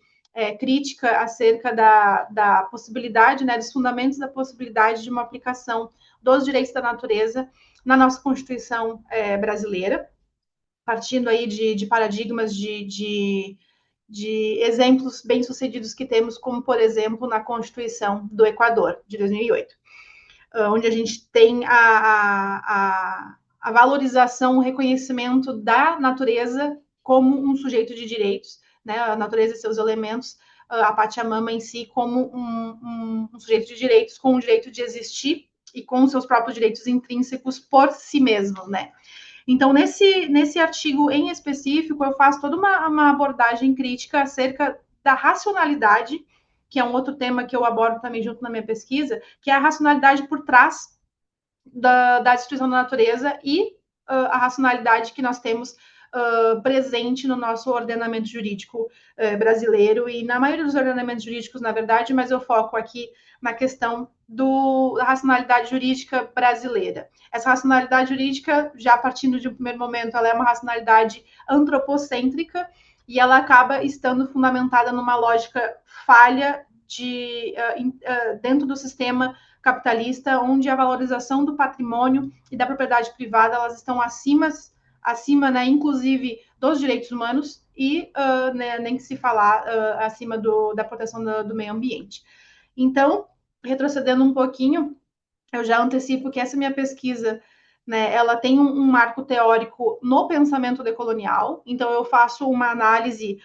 crítica acerca da possibilidade, né, dos fundamentos da possibilidade de uma aplicação dos direitos da natureza na nossa Constituição brasileira, partindo aí de paradigmas de exemplos bem-sucedidos que temos, como, por exemplo, na Constituição do Equador, de 2008, onde a gente tem a valorização, o reconhecimento da natureza como um sujeito de direitos, né? A natureza e seus elementos, a Pachamama em si como um sujeito de direitos, com o direito de existir e com os seus próprios direitos intrínsecos por si mesmo, né? Então, nesse artigo em específico, eu faço toda uma abordagem crítica acerca da racionalidade, que é um outro tema que eu abordo também junto na minha pesquisa, que é a racionalidade por trás da destruição da natureza e a racionalidade que nós temos presente no nosso ordenamento jurídico brasileiro e na maioria dos ordenamentos jurídicos, na verdade, mas eu foco aqui na questão da racionalidade jurídica brasileira. Essa racionalidade jurídica, já partindo de um primeiro momento, ela é uma racionalidade antropocêntrica e ela acaba estando fundamentada numa lógica falha dentro do sistema capitalista, onde a valorização do patrimônio e da propriedade privada elas estão acima, né, inclusive dos direitos humanos e né, nem que se falar acima da proteção do meio ambiente. Então, retrocedendo um pouquinho, eu já antecipo que essa minha pesquisa, né, ela tem um marco teórico no pensamento decolonial, então eu faço uma análise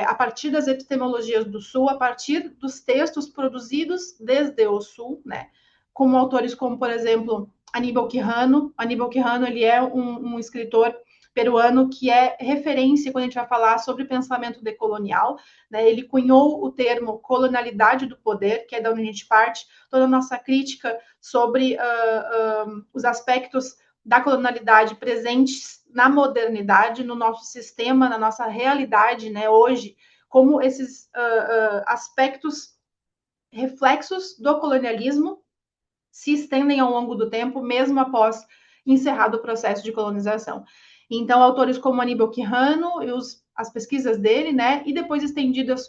a partir das epistemologias do Sul, a partir dos textos produzidos desde o Sul, né, como autores como, por exemplo, Aníbal Quijano. Aníbal Quijano, ele é um escritor peruano que é referência quando a gente vai falar sobre pensamento decolonial, né? Ele cunhou o termo colonialidade do poder, que é da onde a gente parte, toda a nossa crítica sobre os aspectos da colonialidade presentes na modernidade, no nosso sistema, na nossa realidade, né, hoje, como esses aspectos reflexos do colonialismo se estendem ao longo do tempo, mesmo após encerrado o processo de colonização. Então, autores como Aníbal Quijano e as pesquisas dele, né, e depois estendidas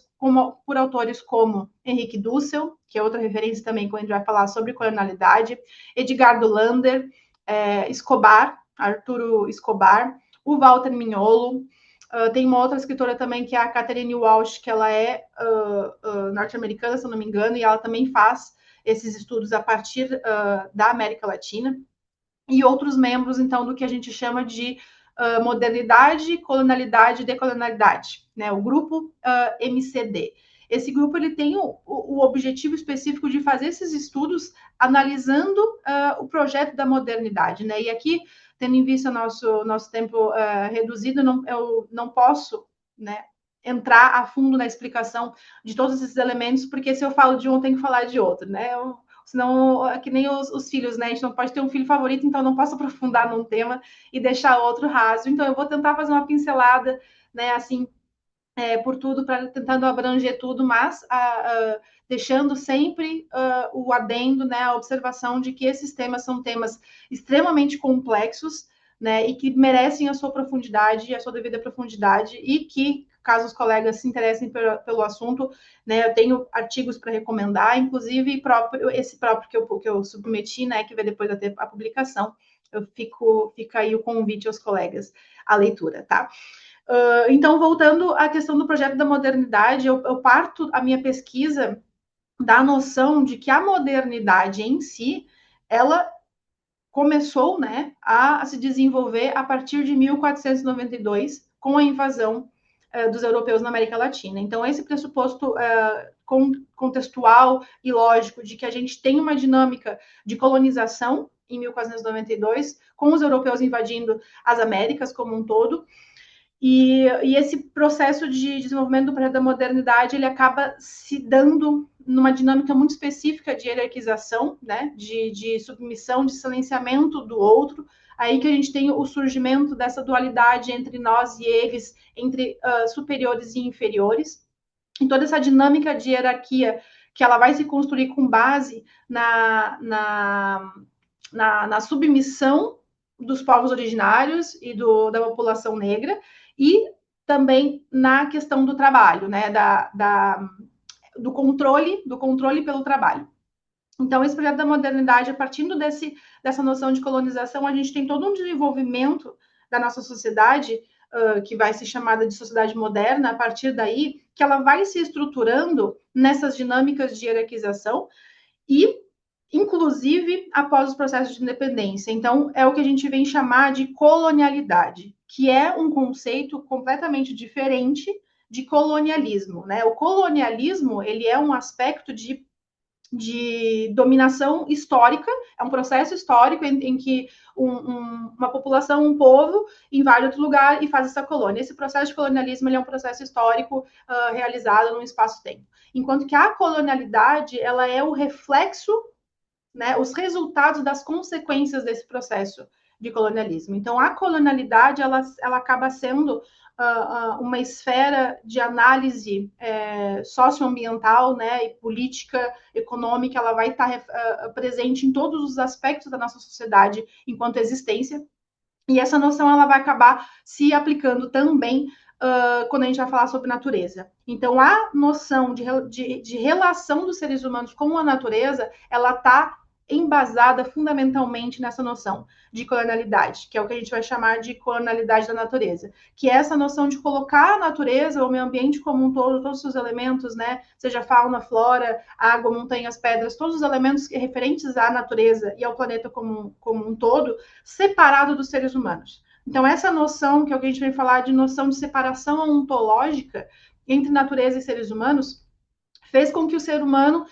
por autores como Henrique Dussel, que é outra referência também quando a gente vai falar sobre colonialidade, Edgardo Lander, Escobar, Arturo Escobar, o Walter Mignolo. Tem uma outra escritora também, que é a Catherine Walsh, que ela é norte-americana, se eu não me engano, e ela também faz esses estudos a partir da América Latina, e outros membros, então, do que a gente chama de modernidade, colonialidade e decolonialidade, né? O grupo MCD. Esse grupo ele tem o objetivo específico de fazer esses estudos analisando o projeto da modernidade, né? E aqui, tendo em vista nosso tempo reduzido, eu não posso, né, entrar a fundo na explicação de todos esses elementos, porque se eu falo de um, eu tenho que falar de outro, né? Senão, é que nem os filhos, né? A gente não pode ter um filho favorito, então não posso aprofundar num tema e deixar outro raso. Então, eu vou tentar fazer uma pincelada, né, assim, por tudo, para tentando abranger tudo, mas deixando sempre o adendo, né, a observação de que esses temas são temas extremamente complexos, né, e que merecem a sua profundidade, a sua devida profundidade, e que, caso os colegas se interessem pelo assunto, né, eu tenho artigos para recomendar, inclusive esse próprio que eu submeti, né, que vai depois ter a publicação. Fica aí o convite aos colegas à leitura, tá? Então, voltando à questão do projeto da modernidade, eu parto a minha pesquisa da noção de que a modernidade em si, ela começou, né, a se desenvolver a partir de 1492, com a invasão dos europeus na América Latina. Então, esse pressuposto contextual e lógico de que a gente tem uma dinâmica de colonização em 1492, com os europeus invadindo as Américas como um todo, e esse processo de desenvolvimento do projeto da modernidade, ele acaba se dando numa dinâmica muito específica de hierarquização, né, de submissão, de silenciamento do outro, aí que a gente tem o surgimento dessa dualidade entre nós e eles, entre superiores e inferiores, em toda essa dinâmica de hierarquia que ela vai se construir com base na submissão dos povos originários e da população negra, e também na questão do trabalho, né, do controle pelo trabalho. Então, esse projeto da modernidade, partindo dessa noção de colonização, a gente tem todo um desenvolvimento da nossa sociedade, que vai ser chamada de sociedade moderna, a partir daí, que ela vai se estruturando nessas dinâmicas de hierarquização e, inclusive, após os processos de independência. Então, é o que a gente vem chamar de colonialidade, que é um conceito completamente diferente de colonialismo, né? O colonialismo, ele é um aspecto de dominação histórica, é um processo histórico em que uma população, um povo, invade outro lugar e faz essa colônia. Esse processo de colonialismo ele é um processo histórico realizado num espaço-tempo. Enquanto que a colonialidade, ela é o reflexo, né, os resultados das consequências desse processo de colonialismo. Então, a colonialidade, ela acaba sendo uma esfera de análise socioambiental, né, e política, econômica, ela vai estar presente em todos os aspectos da nossa sociedade enquanto existência, e essa noção ela vai acabar se aplicando também quando a gente vai falar sobre natureza. Então, a noção de relação dos seres humanos com a natureza, ela está embasada fundamentalmente nessa noção de colonialidade, que é o que a gente vai chamar de colonialidade da natureza, que é essa noção de colocar a natureza, o meio ambiente como um todo, todos os seus elementos, né, seja fauna, flora, água, montanhas, pedras, todos os elementos referentes à natureza e ao planeta como um todo, separado dos seres humanos. Então, essa noção, que é o que a gente vem falar de noção de separação ontológica entre natureza e seres humanos, fez com que o ser humano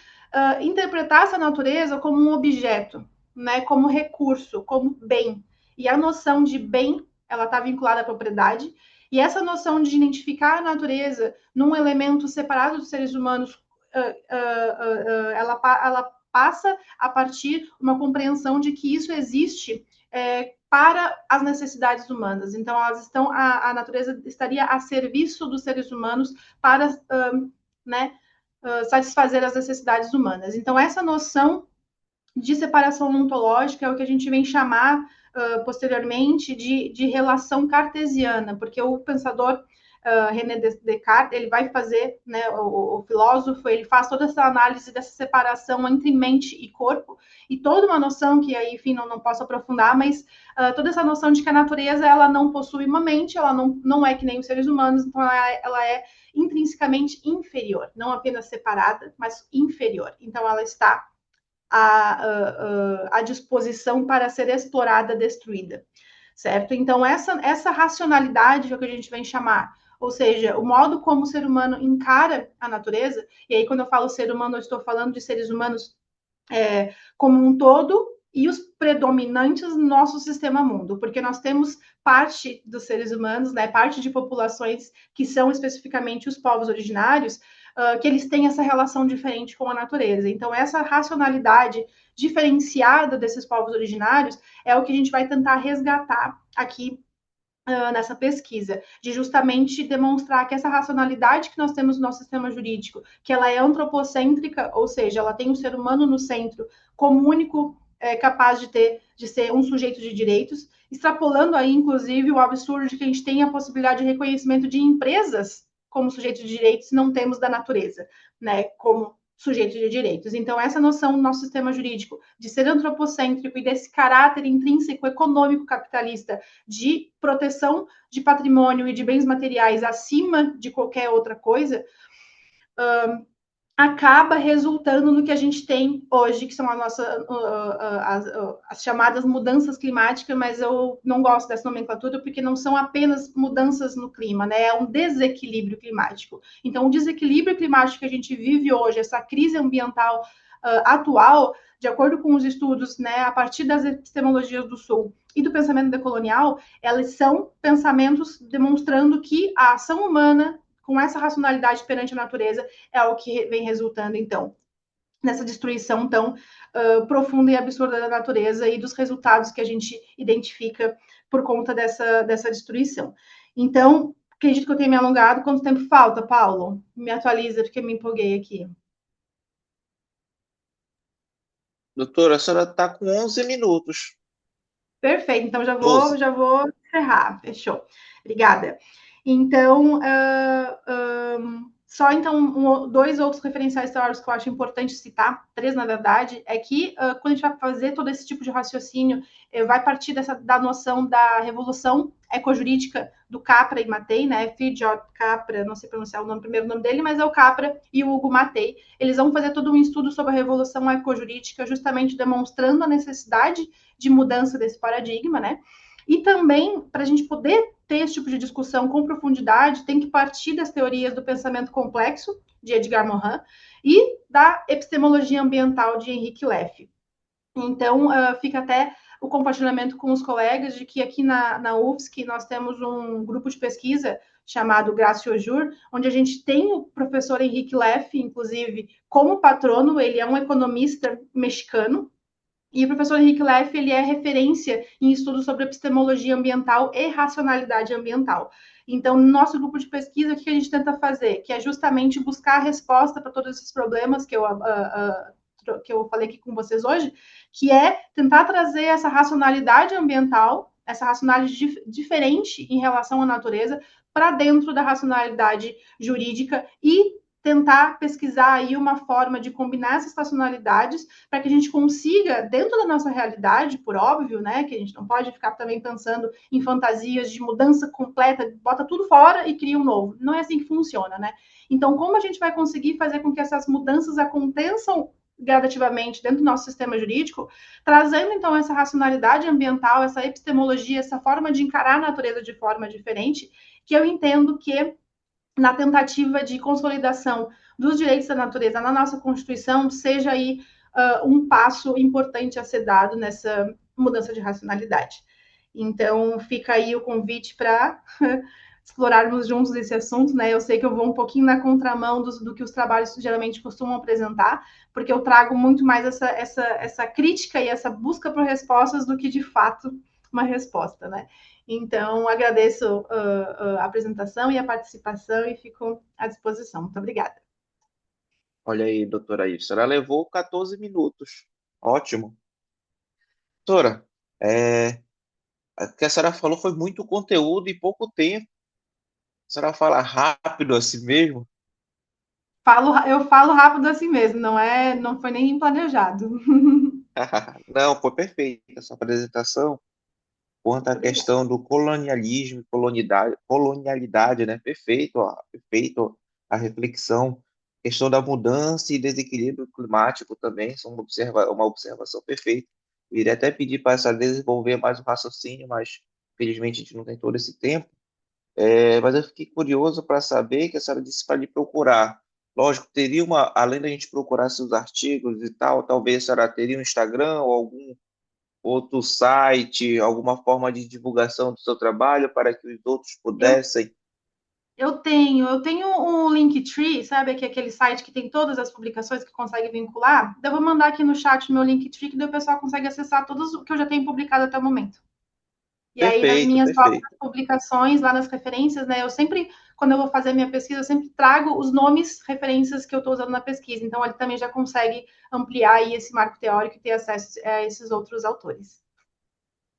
interpretasse a natureza como um objeto, né, como recurso, como bem. E a noção de bem, ela está vinculada à propriedade, e essa noção de identificar a natureza num elemento separado dos seres humanos, ela passa a partir de uma compreensão de que isso existe para as necessidades humanas. Então, a natureza estaria a serviço dos seres humanos para, né, satisfazer as necessidades humanas. Então, essa noção de separação ontológica é o que a gente vem chamar posteriormente de relação cartesiana, porque o pensador René Descartes, ele vai fazer, né, o filósofo, ele faz toda essa análise dessa separação entre mente e corpo, e toda uma noção que aí, enfim, não posso aprofundar, mas toda essa noção de que a natureza, ela não possui uma mente, ela não é que nem os seres humanos, então ela é intrinsecamente inferior, não apenas separada, mas inferior. Então, ela está à disposição para ser explorada, destruída, certo? Então, essa racionalidade é o que a gente vem chamar, ou seja, o modo como o ser humano encara a natureza, e aí quando eu falo ser humano, eu estou falando de seres humanos como um todo, e os predominantes no nosso sistema mundo, porque nós temos parte dos seres humanos, né, parte de populações que são especificamente os povos originários, que eles têm essa relação diferente com a natureza. Então, essa racionalidade diferenciada desses povos originários é o que a gente vai tentar resgatar aqui nessa pesquisa, de justamente demonstrar que essa racionalidade que nós temos no nosso sistema jurídico, que ela é antropocêntrica, ou seja, ela tem o ser humano no centro como único capaz de ser um sujeito de direitos, extrapolando aí, inclusive, o absurdo de que a gente tem a possibilidade de reconhecimento de empresas como sujeitos de direitos e não temos da natureza, né, como sujeito de direitos. Então, essa noção do nosso sistema jurídico de ser antropocêntrico e desse caráter intrínseco econômico capitalista de proteção de patrimônio e de bens materiais acima de qualquer outra coisa, acaba resultando no que a gente tem hoje, que são as chamadas mudanças climáticas, mas eu não gosto dessa nomenclatura porque não são apenas mudanças no clima, né? É um desequilíbrio climático. Então, o desequilíbrio climático que a gente vive hoje, essa crise ambiental atual, de acordo com os estudos, né, a partir das epistemologias do Sul e do pensamento decolonial, elas são pensamentos demonstrando que a ação humana com essa racionalidade perante a natureza é o que vem resultando, então, nessa destruição tão profunda e absurda da natureza e dos resultados que a gente identifica por conta dessa destruição. Então, acredito que eu tenha me alongado. Quanto tempo falta, Paulo? Me atualiza, porque me empolguei aqui. Doutora, a senhora está com 11 minutos. Perfeito, então já vou encerrar. Fechou. Obrigada. Então, só então dois outros referenciais teóricos que eu acho importante citar, três na verdade, é que quando a gente vai fazer todo esse tipo de raciocínio, vai partir da noção da revolução ecojurídica do Capra e Mattei, né? Fritjof Capra, não sei pronunciar o primeiro nome dele, mas é o Capra e o Hugo Mattei. Eles vão fazer todo um estudo sobre a revolução ecojurídica, justamente demonstrando a necessidade de mudança desse paradigma, né? E também, para a gente poder ter esse tipo de discussão com profundidade, tem que partir das teorias do pensamento complexo, de Edgar Morin, e da epistemologia ambiental de Henrique Leff. Então, fica até o compartilhamento com os colegas de que aqui na UFSC nós temos um grupo de pesquisa chamado Graciojur, onde a gente tem o professor Henrique Leff, inclusive, como patrono, ele é um economista mexicano, e o professor Henrique Leff, ele é referência em estudos sobre epistemologia ambiental e racionalidade ambiental. Então, no nosso grupo de pesquisa, o que a gente tenta fazer? Que é justamente buscar a resposta para todos esses problemas que eu falei aqui com vocês hoje, que é tentar trazer essa racionalidade ambiental, essa racionalidade diferente em relação à natureza, para dentro da racionalidade jurídica e tentar pesquisar aí uma forma de combinar essas racionalidades para que a gente consiga, dentro da nossa realidade, por óbvio, né, que a gente não pode ficar também pensando em fantasias de mudança completa, bota tudo fora e cria um novo. Não é assim que funciona, né? Então, como a gente vai conseguir fazer com que essas mudanças aconteçam gradativamente dentro do nosso sistema jurídico, trazendo então essa racionalidade ambiental, essa epistemologia, essa forma de encarar a natureza de forma diferente, que eu entendo que na tentativa de consolidação dos direitos da natureza na nossa Constituição, seja aí um passo importante a ser dado nessa mudança de racionalidade. Então, fica aí o convite para explorarmos juntos esse assunto, né? Eu sei que eu vou um pouquinho na contramão do que os trabalhos geralmente costumam apresentar, porque eu trago muito mais essa crítica e essa busca por respostas do que, de fato, uma resposta, né? Então, agradeço a apresentação e a participação e fico à disposição. Muito obrigada. Olha aí, doutora Ives, ela levou 14 minutos. Ótimo. Doutora, o que a senhora falou foi muito conteúdo e pouco tempo. A senhora fala rápido assim mesmo? Eu falo rápido assim mesmo, não foi nem planejado. Não, foi perfeita essa apresentação. Quanto à questão do colonialismo e colonialidade, né? Perfeito, ó, perfeito a reflexão. Questão da mudança e desequilíbrio climático também, são uma observação perfeita. Eu iria até pedir para essa desenvolver mais o raciocínio, mas felizmente a gente não tem todo esse tempo. Mas eu fiquei curioso para saber que a senhora disse para lhe procurar. Lógico, teria além da gente procurar seus artigos e tal, talvez a senhora teria um Instagram ou algum outro site, alguma forma de divulgação do seu trabalho para que os outros Eu, pudessem. eu tenho um Linktree, sabe, que é aquele site que tem todas as publicações que consegue vincular. Eu vou mandar aqui no chat o meu Linktree, que daí o pessoal consegue acessar todos o que eu já tenho publicado até o momento. E aí, nas Perfeito, minhas próprias perfeito. publicações, lá nas referências, né, eu sempre, quando eu vou fazer a minha pesquisa, eu sempre trago os nomes, referências que eu estou usando na pesquisa. Então, ele também já consegue ampliar aí esse marco teórico e ter acesso a esses outros autores.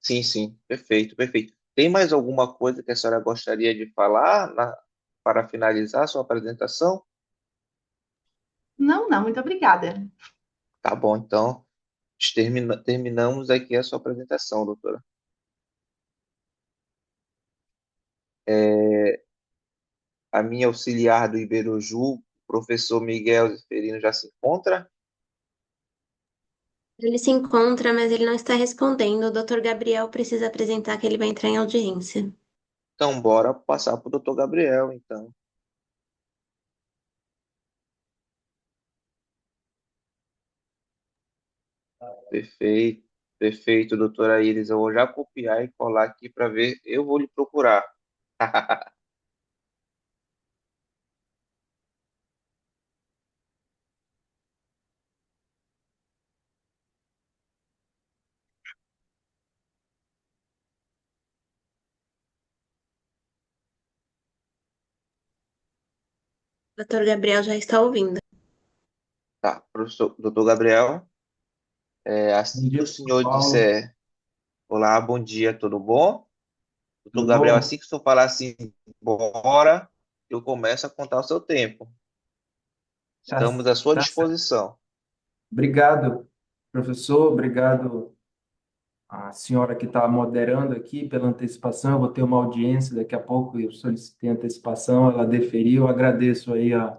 Sim, sim, perfeito, perfeito. Tem mais alguma coisa que a senhora gostaria de falar para finalizar a sua apresentação? Não, não, muito obrigada. Tá bom, então terminamos aqui a sua apresentação, doutora. É, a minha auxiliar do Iberoju, o professor Miguel Zeferino, já se encontra? Ele se encontra, mas ele não está respondendo. O Dr. Gabriel precisa apresentar que ele vai entrar em audiência. Então, bora passar para o doutor Gabriel, então. Perfeito, perfeito, doutora Iris. Eu vou já copiar e colar aqui para ver. Eu vou lhe procurar. O Dr. Gabriel já está ouvindo. Tá, professor, doutor Gabriel, Bom assim que dia, o senhor Paulo. disser olá, bom dia, tudo bom? Doutor Tudo Gabriel, bom? assim que o senhor falar assim, bora, eu começo a contar o seu tempo. Tá, Estamos à sua tá certo. disposição. Obrigado, professor. Obrigado à senhora que está moderando aqui pela antecipação. Eu vou ter uma audiência daqui a pouco. Eu solicitei antecipação, ela deferiu. Eu agradeço aí a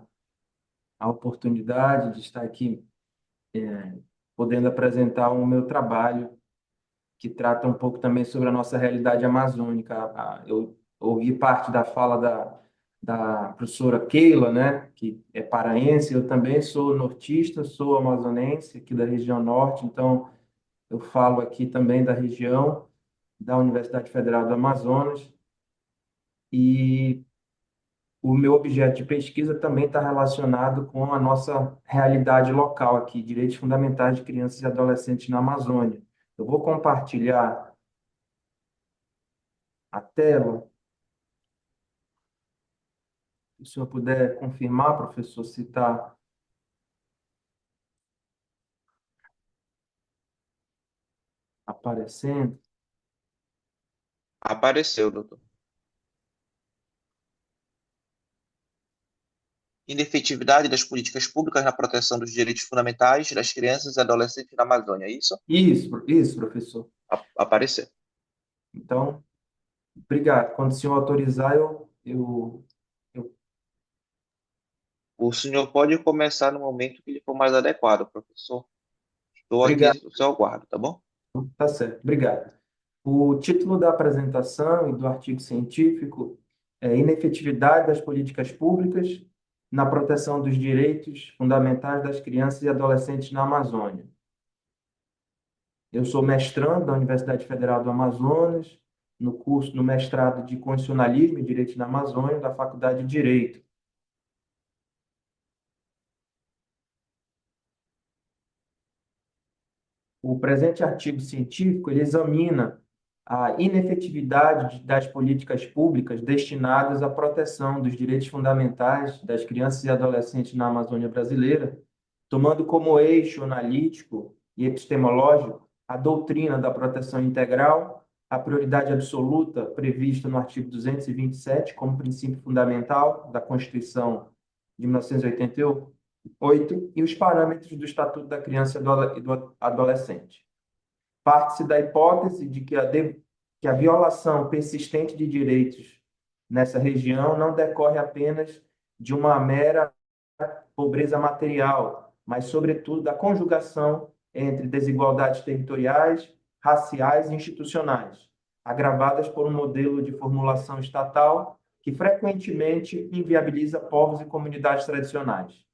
oportunidade de estar aqui, podendo apresentar o meu trabalho, que trata um pouco também sobre a nossa realidade amazônica. Eu ouvi parte da fala da professora Keila, né, que é paraense. Eu também sou nortista, sou amazonense, aqui da região norte, então eu falo aqui também da região da Universidade Federal do Amazonas, e o meu objeto de pesquisa também está relacionado com a nossa realidade local aqui, direitos fundamentais de crianças e adolescentes na Amazônia. Eu vou compartilhar a tela. Se o senhor puder confirmar, professor, se está aparecendo. Apareceu, doutor. Inefetividade das políticas públicas na proteção dos direitos fundamentais das crianças e adolescentes na Amazônia, é isso? Isso, professor. Apareceu. Então, obrigado. Quando o senhor autorizar, eu... O senhor pode começar no momento que lhe for mais adequado, professor. Estou aqui Obrigado. no seu aguardo, tá bom? Tá certo. Obrigado. O título da apresentação e do artigo científico é Inefetividade das políticas públicas na proteção dos direitos fundamentais das crianças e adolescentes na Amazônia. Eu sou mestrando da Universidade Federal do Amazonas, no mestrado de Constitucionalismo e Direito na Amazônia, da Faculdade de Direito. O presente artigo científico ele examina a inefetividade das políticas públicas destinadas à proteção dos direitos fundamentais das crianças e adolescentes na Amazônia brasileira, tomando como eixo analítico e epistemológico a doutrina da proteção integral, a prioridade absoluta prevista no artigo 227 como princípio fundamental da Constituição de 1988 e os parâmetros do Estatuto da Criança e do Adolescente. Parte-se da hipótese de que a violação persistente de direitos nessa região não decorre apenas de uma mera pobreza material, mas, sobretudo, da conjugação entre desigualdades territoriais, raciais e institucionais, agravadas por um modelo de formulação estatal que frequentemente inviabiliza povos e comunidades tradicionais.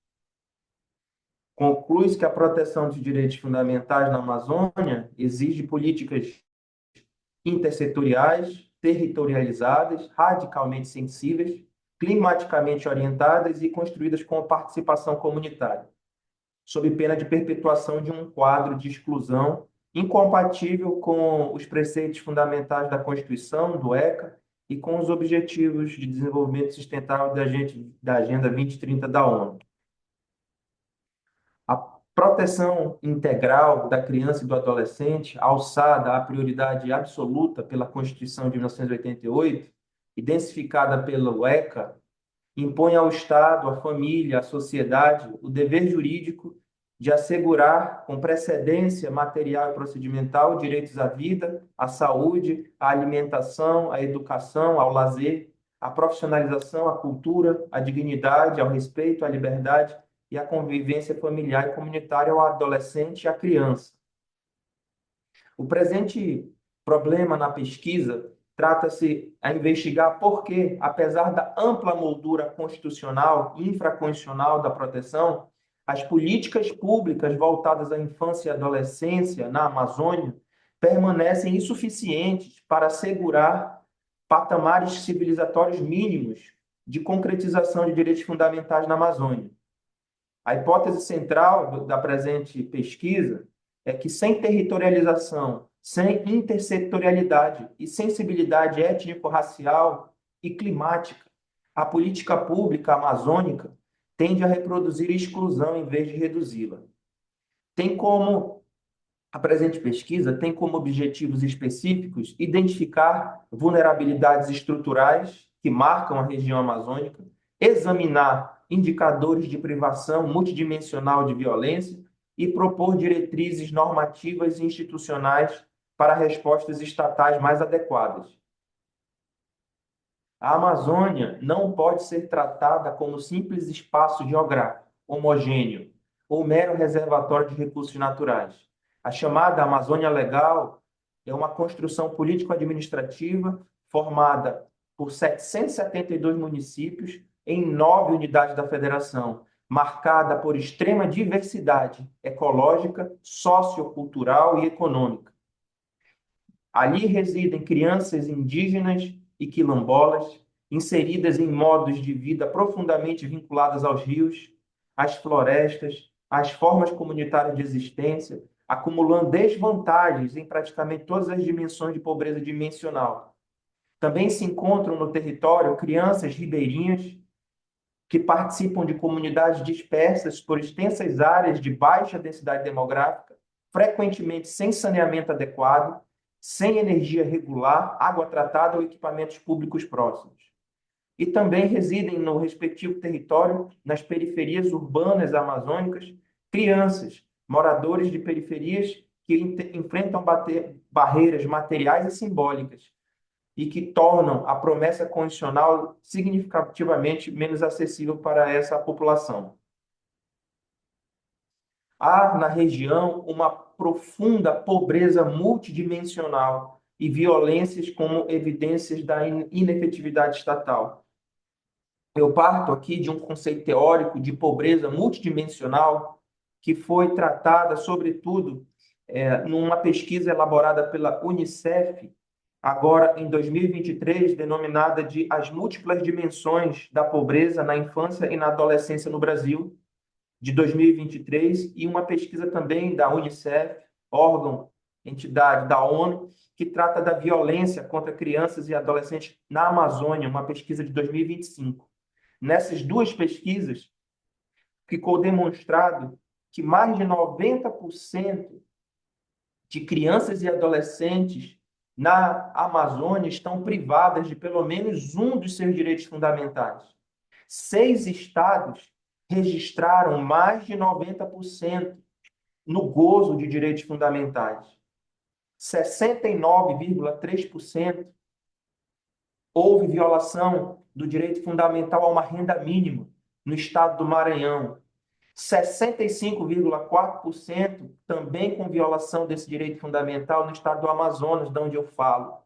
Conclui-se que a proteção dos direitos fundamentais na Amazônia exige políticas intersetoriais, territorializadas, radicalmente sensíveis, climaticamente orientadas e construídas com participação comunitária, sob pena de perpetuação de um quadro de exclusão incompatível com os preceitos fundamentais da Constituição, do ECA, e com os Objetivos de Desenvolvimento Sustentável da Agenda 2030 da ONU. A proteção integral da criança e do adolescente, alçada à prioridade absoluta pela Constituição de 1988 e densificada pelo ECA, impõe ao Estado, à família, à sociedade, o dever jurídico de assegurar, com precedência material e procedimental, direitos à vida, à saúde, à alimentação, à educação, ao lazer, à profissionalização, à cultura, à dignidade, ao respeito, à liberdade e à convivência familiar e comunitária ao adolescente e à criança. O presente problema na pesquisa trata-se a investigar por que, apesar da ampla moldura constitucional e infraconstitucional da proteção, as políticas públicas voltadas à infância e adolescência na Amazônia permanecem insuficientes para assegurar patamares civilizatórios mínimos de concretização de direitos fundamentais na Amazônia. A hipótese central da presente pesquisa é que, sem territorialização, sem intersetorialidade e sensibilidade étnico-racial e climática, a política pública amazônica tende a reproduzir exclusão em vez de reduzi-la. Tem como A presente pesquisa tem como objetivos específicos identificar vulnerabilidades estruturais que marcam a região amazônica, examinar indicadores de privação multidimensional de violência e propor diretrizes normativas e institucionais para respostas estatais mais adequadas. A Amazônia não pode ser tratada como simples espaço geográfico, homogêneo, ou mero reservatório de recursos naturais. A chamada Amazônia Legal é uma construção político-administrativa formada por 772 municípios em 9 unidades da federação, marcada por extrema diversidade ecológica, sociocultural e econômica. Ali residem crianças indígenas e quilombolas, inseridas em modos de vida profundamente vinculados aos rios, às florestas, às formas comunitárias de existência, acumulando desvantagens em praticamente todas as dimensões de pobreza dimensional. Também se encontram no território crianças ribeirinhas que participam de comunidades dispersas por extensas áreas de baixa densidade demográfica, frequentemente sem saneamento adequado, sem energia regular, água tratada ou equipamentos públicos próximos. E também residem no respectivo território, nas periferias urbanas amazônicas, crianças, moradores de periferias que enfrentam barreiras materiais e simbólicas e que tornam a promessa condicional significativamente menos acessível para essa população. Há na região uma profunda pobreza multidimensional e violências como evidências da inefetividade estatal. Eu parto aqui de um conceito teórico de pobreza multidimensional que foi tratada, sobretudo, numa pesquisa elaborada pela Unicef, agora em 2023, denominada de As Múltiplas Dimensões da Pobreza na Infância e na Adolescência no Brasil, de 2023, e uma pesquisa também da Unicef, órgão, entidade da ONU, que trata da violência contra crianças e adolescentes na Amazônia, uma pesquisa de 2025. Nessas duas pesquisas, ficou demonstrado que mais de 90% de crianças e adolescentes na Amazônia estão privadas de pelo menos um dos seus direitos fundamentais. 6 estados registraram mais de 90% no gozo de direitos fundamentais. 69,3% houve violação do direito fundamental a uma renda mínima no estado do Maranhão. 65,4% também com violação desse direito fundamental no estado do Amazonas, de onde eu falo,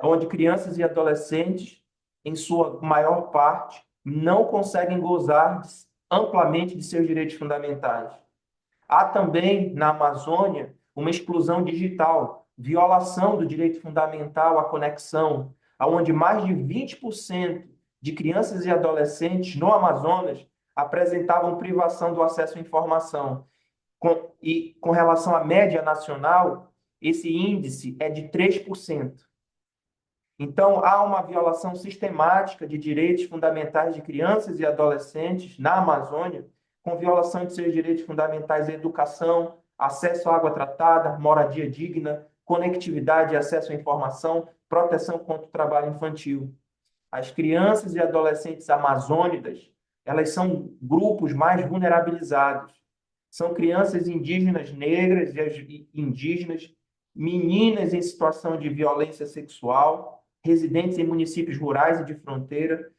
onde crianças e adolescentes, em sua maior parte, não conseguem gozar amplamente de seus direitos fundamentais. Há também, na Amazônia, uma exclusão digital, violação do direito fundamental à conexão, onde mais de 20% de crianças e adolescentes no Amazonas apresentavam privação do acesso à informação. Com relação à média nacional, esse índice é de 3%. Então, há uma violação sistemática de direitos fundamentais de crianças e adolescentes na Amazônia, com violação de seus direitos fundamentais à educação, acesso à água tratada, moradia digna, conectividade e acesso à informação, proteção contra o trabalho infantil. As crianças e adolescentes amazônidas, elas são grupos mais vulnerabilizados. São crianças indígenas negras e indígenas, meninas em situação de violência sexual, residentes em municípios rurais e de fronteira,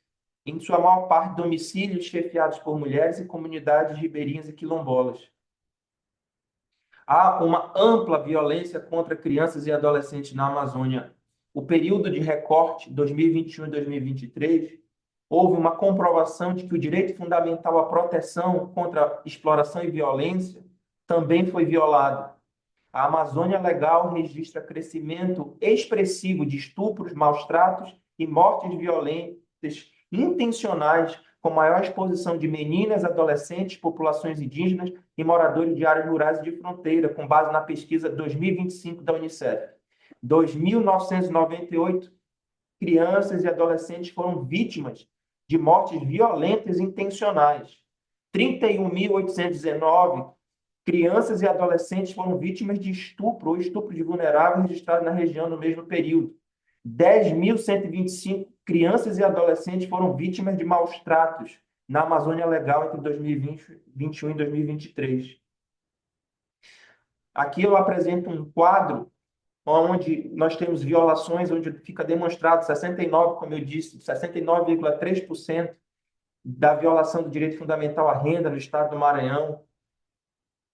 em sua maior parte domicílios chefiados por mulheres e comunidades ribeirinhas e quilombolas. Há uma ampla violência contra crianças e adolescentes na Amazônia. O período de recorte 2021 e 2023 houve uma comprovação de que o direito fundamental à proteção contra exploração e violência também foi violado. A Amazônia Legal registra crescimento expressivo de estupros, maus-tratos e mortes violentas intencionais, com maior exposição de meninas, adolescentes, populações indígenas e moradores de áreas rurais e de fronteira, com base na pesquisa 2025 da Unicef. 2.998 crianças e adolescentes foram vítimas de mortes violentas intencionais. 31.819 crianças e adolescentes foram vítimas de estupro ou estupro de vulnerável registrado na região no mesmo período. 10.125 crianças e adolescentes foram vítimas de maus tratos na Amazônia Legal entre 2021 e 2023. Aqui eu apresento um quadro onde nós temos violações, onde fica demonstrado 69, como eu disse, 69,3% da violação do direito fundamental à renda no estado do Maranhão.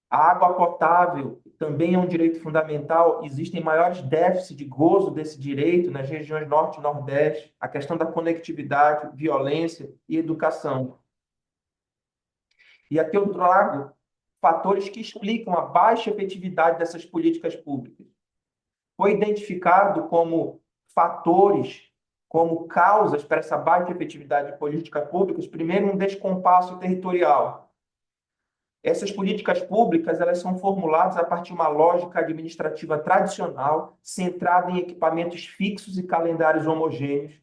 A água potável também é um direito fundamental. Existem maiores déficits de gozo desse direito nas regiões norte e nordeste. A questão da conectividade, violência e educação. E aqui eu trago fatores que explicam a baixa efetividade dessas políticas públicas. Foi identificado como fatores, como causas para essa baixa efetividade de políticas públicas, primeiro, um descompasso territorial. Essas políticas públicas, elas são formuladas a partir de uma lógica administrativa tradicional, centrada em equipamentos fixos e calendários homogêneos,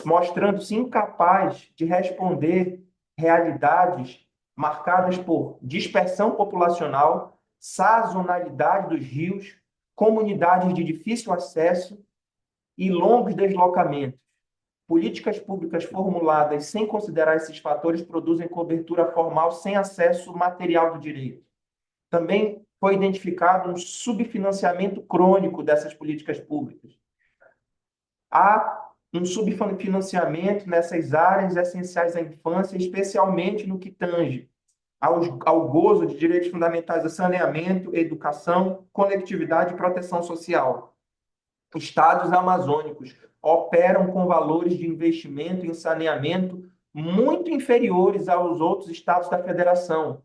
mostrando-se incapaz de responder realidades marcadas por dispersão populacional, sazonalidade dos rios, comunidades de difícil acesso e longos deslocamentos. Políticas públicas formuladas sem considerar esses fatores produzem cobertura formal sem acesso material do direito. Também foi identificado um subfinanciamento crônico dessas políticas públicas. Há um subfinanciamento nessas áreas essenciais à infância, especialmente no que tange ao gozo de direitos fundamentais a saneamento, educação, conectividade e proteção social. Estados amazônicos operam com valores de investimento em saneamento muito inferiores aos outros estados da federação,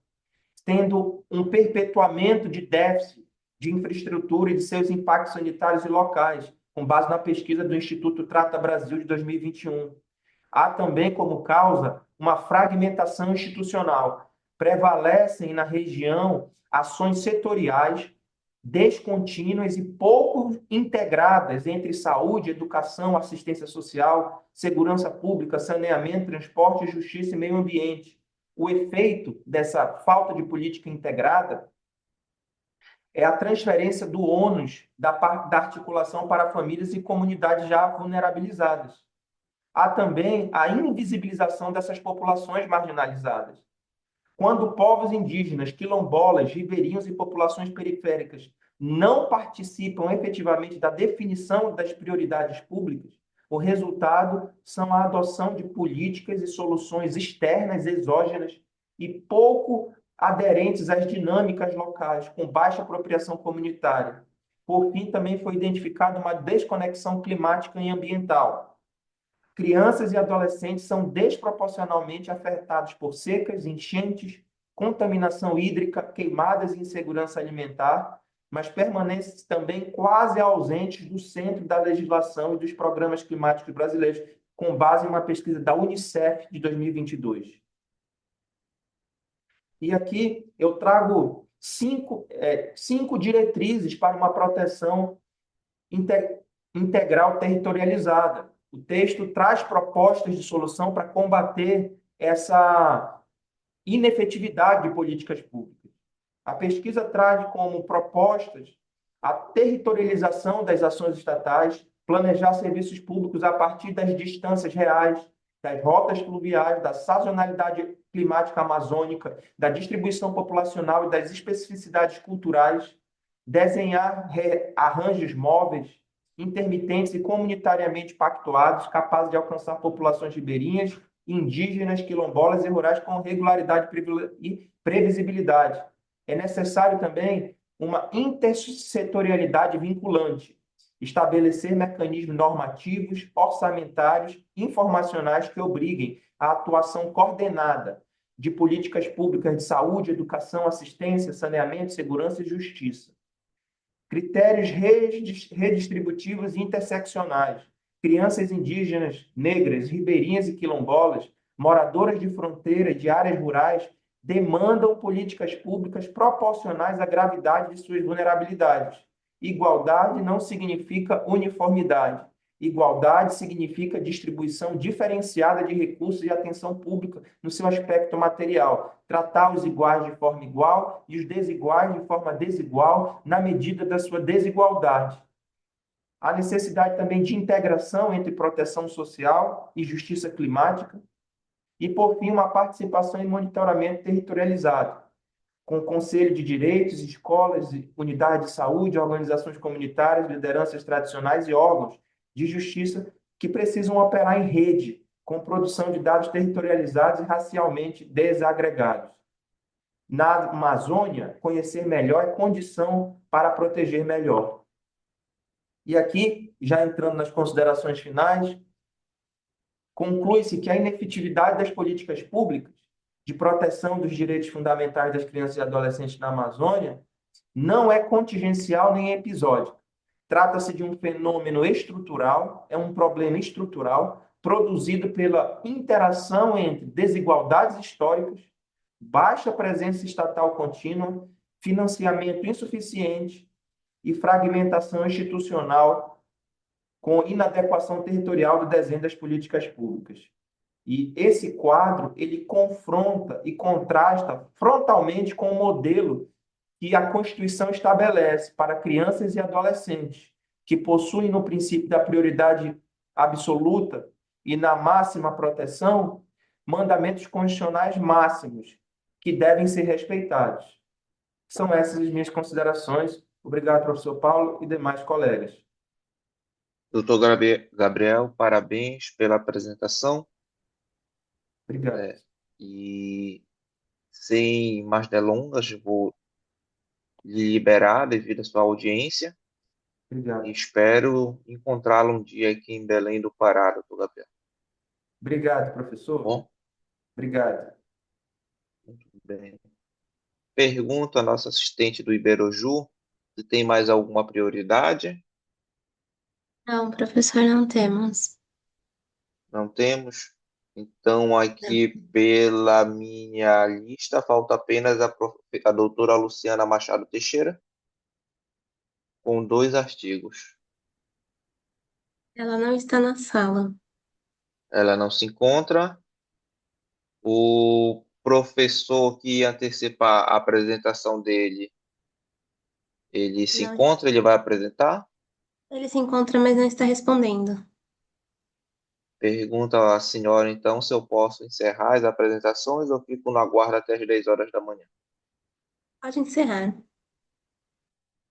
tendo um perpetuamento de déficit de infraestrutura e de seus impactos sanitários e locais, com base na pesquisa do Instituto Trata Brasil de 2021. Há também como causa uma fragmentação institucional. Prevalecem na região ações setoriais descontínuas e pouco integradas entre saúde, educação, assistência social, segurança pública, saneamento, transporte, justiça e meio ambiente. O efeito dessa falta de política integrada é a transferência do ônus da articulação para famílias e comunidades já vulnerabilizadas. Há também a invisibilização dessas populações marginalizadas. Quando povos indígenas, quilombolas, ribeirinhos e populações periféricas não participam efetivamente da definição das prioridades públicas, o resultado são a adoção de políticas e soluções externas, exógenas e pouco aderentes às dinâmicas locais, com baixa apropriação comunitária. Por fim, também foi identificada uma desconexão climática e ambiental. Crianças e adolescentes são desproporcionalmente afetados por secas, enchentes, contaminação hídrica, queimadas e insegurança alimentar, mas permanecem também quase ausentes do centro da legislação e dos programas climáticos brasileiros, com base em uma pesquisa da Unicef de 2022. E aqui eu trago cinco diretrizes para uma proteção integral territorializada. O texto traz propostas de solução para combater essa inefetividade de políticas públicas. A pesquisa traz como propostas a territorialização das ações estatais, planejar serviços públicos a partir das distâncias reais, das rotas fluviais, da sazonalidade climática amazônica, da distribuição populacional e das especificidades culturais, desenhar arranjos móveis, intermitentes e comunitariamente pactuados, capazes de alcançar populações ribeirinhas, indígenas, quilombolas e rurais com regularidade e previsibilidade. É necessário também uma intersetorialidade vinculante, estabelecer mecanismos normativos, orçamentários, informacionais que obriguem à atuação coordenada de políticas públicas de saúde, educação, assistência, saneamento, segurança e justiça. Critérios redistributivos e interseccionais. Crianças indígenas, negras, ribeirinhas e quilombolas, moradoras de fronteira e de áreas rurais, demandam políticas públicas proporcionais à gravidade de suas vulnerabilidades. Igualdade não significa uniformidade. Igualdade significa distribuição diferenciada de recursos e atenção pública no seu aspecto material. Tratar os iguais de forma igual e os desiguais de forma desigual na medida da sua desigualdade. A necessidade também de integração entre proteção social e justiça climática. E, por fim, uma participação em monitoramento territorializado, com Conselho de Direitos, escolas, unidades de saúde, organizações comunitárias, lideranças tradicionais e órgãos de justiça que precisam operar em rede, com produção de dados territorializados e racialmente desagregados. Na Amazônia, conhecer melhor é condição para proteger melhor. E aqui, já entrando nas considerações finais, conclui-se que a inefetividade das políticas públicas de proteção dos direitos fundamentais das crianças e adolescentes na Amazônia não é contingencial nem episódica. Trata-se de um fenômeno estrutural, é um problema estrutural produzido pela interação entre desigualdades históricas, baixa presença estatal contínua, financiamento insuficiente e fragmentação institucional com inadequação territorial do desenho das políticas públicas. E esse quadro, ele confronta e contrasta frontalmente com o modelo que a Constituição estabelece para crianças e adolescentes, que possuem no princípio da prioridade absoluta e na máxima proteção, mandamentos constitucionais máximos, que devem ser respeitados. São essas as minhas considerações. Obrigado, professor Paulo e demais colegas. Doutor Gabriel, parabéns pela apresentação. Obrigado. E sem mais delongas, vou lhe liberar devido à sua audiência. Obrigado. E espero encontrá-lo um dia aqui em Belém do Pará, doutor Gabriel. Obrigado, professor. Bom, Obrigado. muito bem. Pergunto à nossa assistente do Iberoju se tem mais alguma prioridade. Não, professor, não temos. Não temos. Então, aqui pela minha lista, falta apenas a doutora Luciana Machado Teixeira, com 2 artigos. Ela não está na sala. Ela não se encontra. O professor que ia antecipar a apresentação dele, ele se Não. encontra, ele vai apresentar? Ele se encontra, mas não está respondendo. Pergunta à senhora, então, se eu posso encerrar as apresentações ou fico no aguardo até as 10 horas da manhã. Pode encerrar.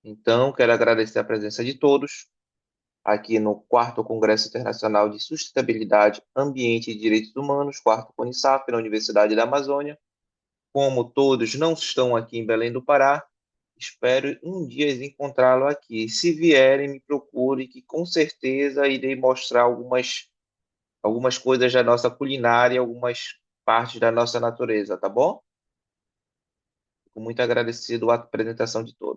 Então, quero agradecer a presença de todos aqui no 4º Congresso Internacional de Sustentabilidade, Ambiente e Direitos Humanos, 4º CONISAP, na Universidade da Amazônia. Como todos não estão aqui em Belém do Pará, espero um dia encontrá-lo aqui. Se vierem, me procure, que com certeza irei mostrar algumas coisas da nossa culinária, algumas partes da nossa natureza, tá bom? Fico muito agradecido à apresentação de todos.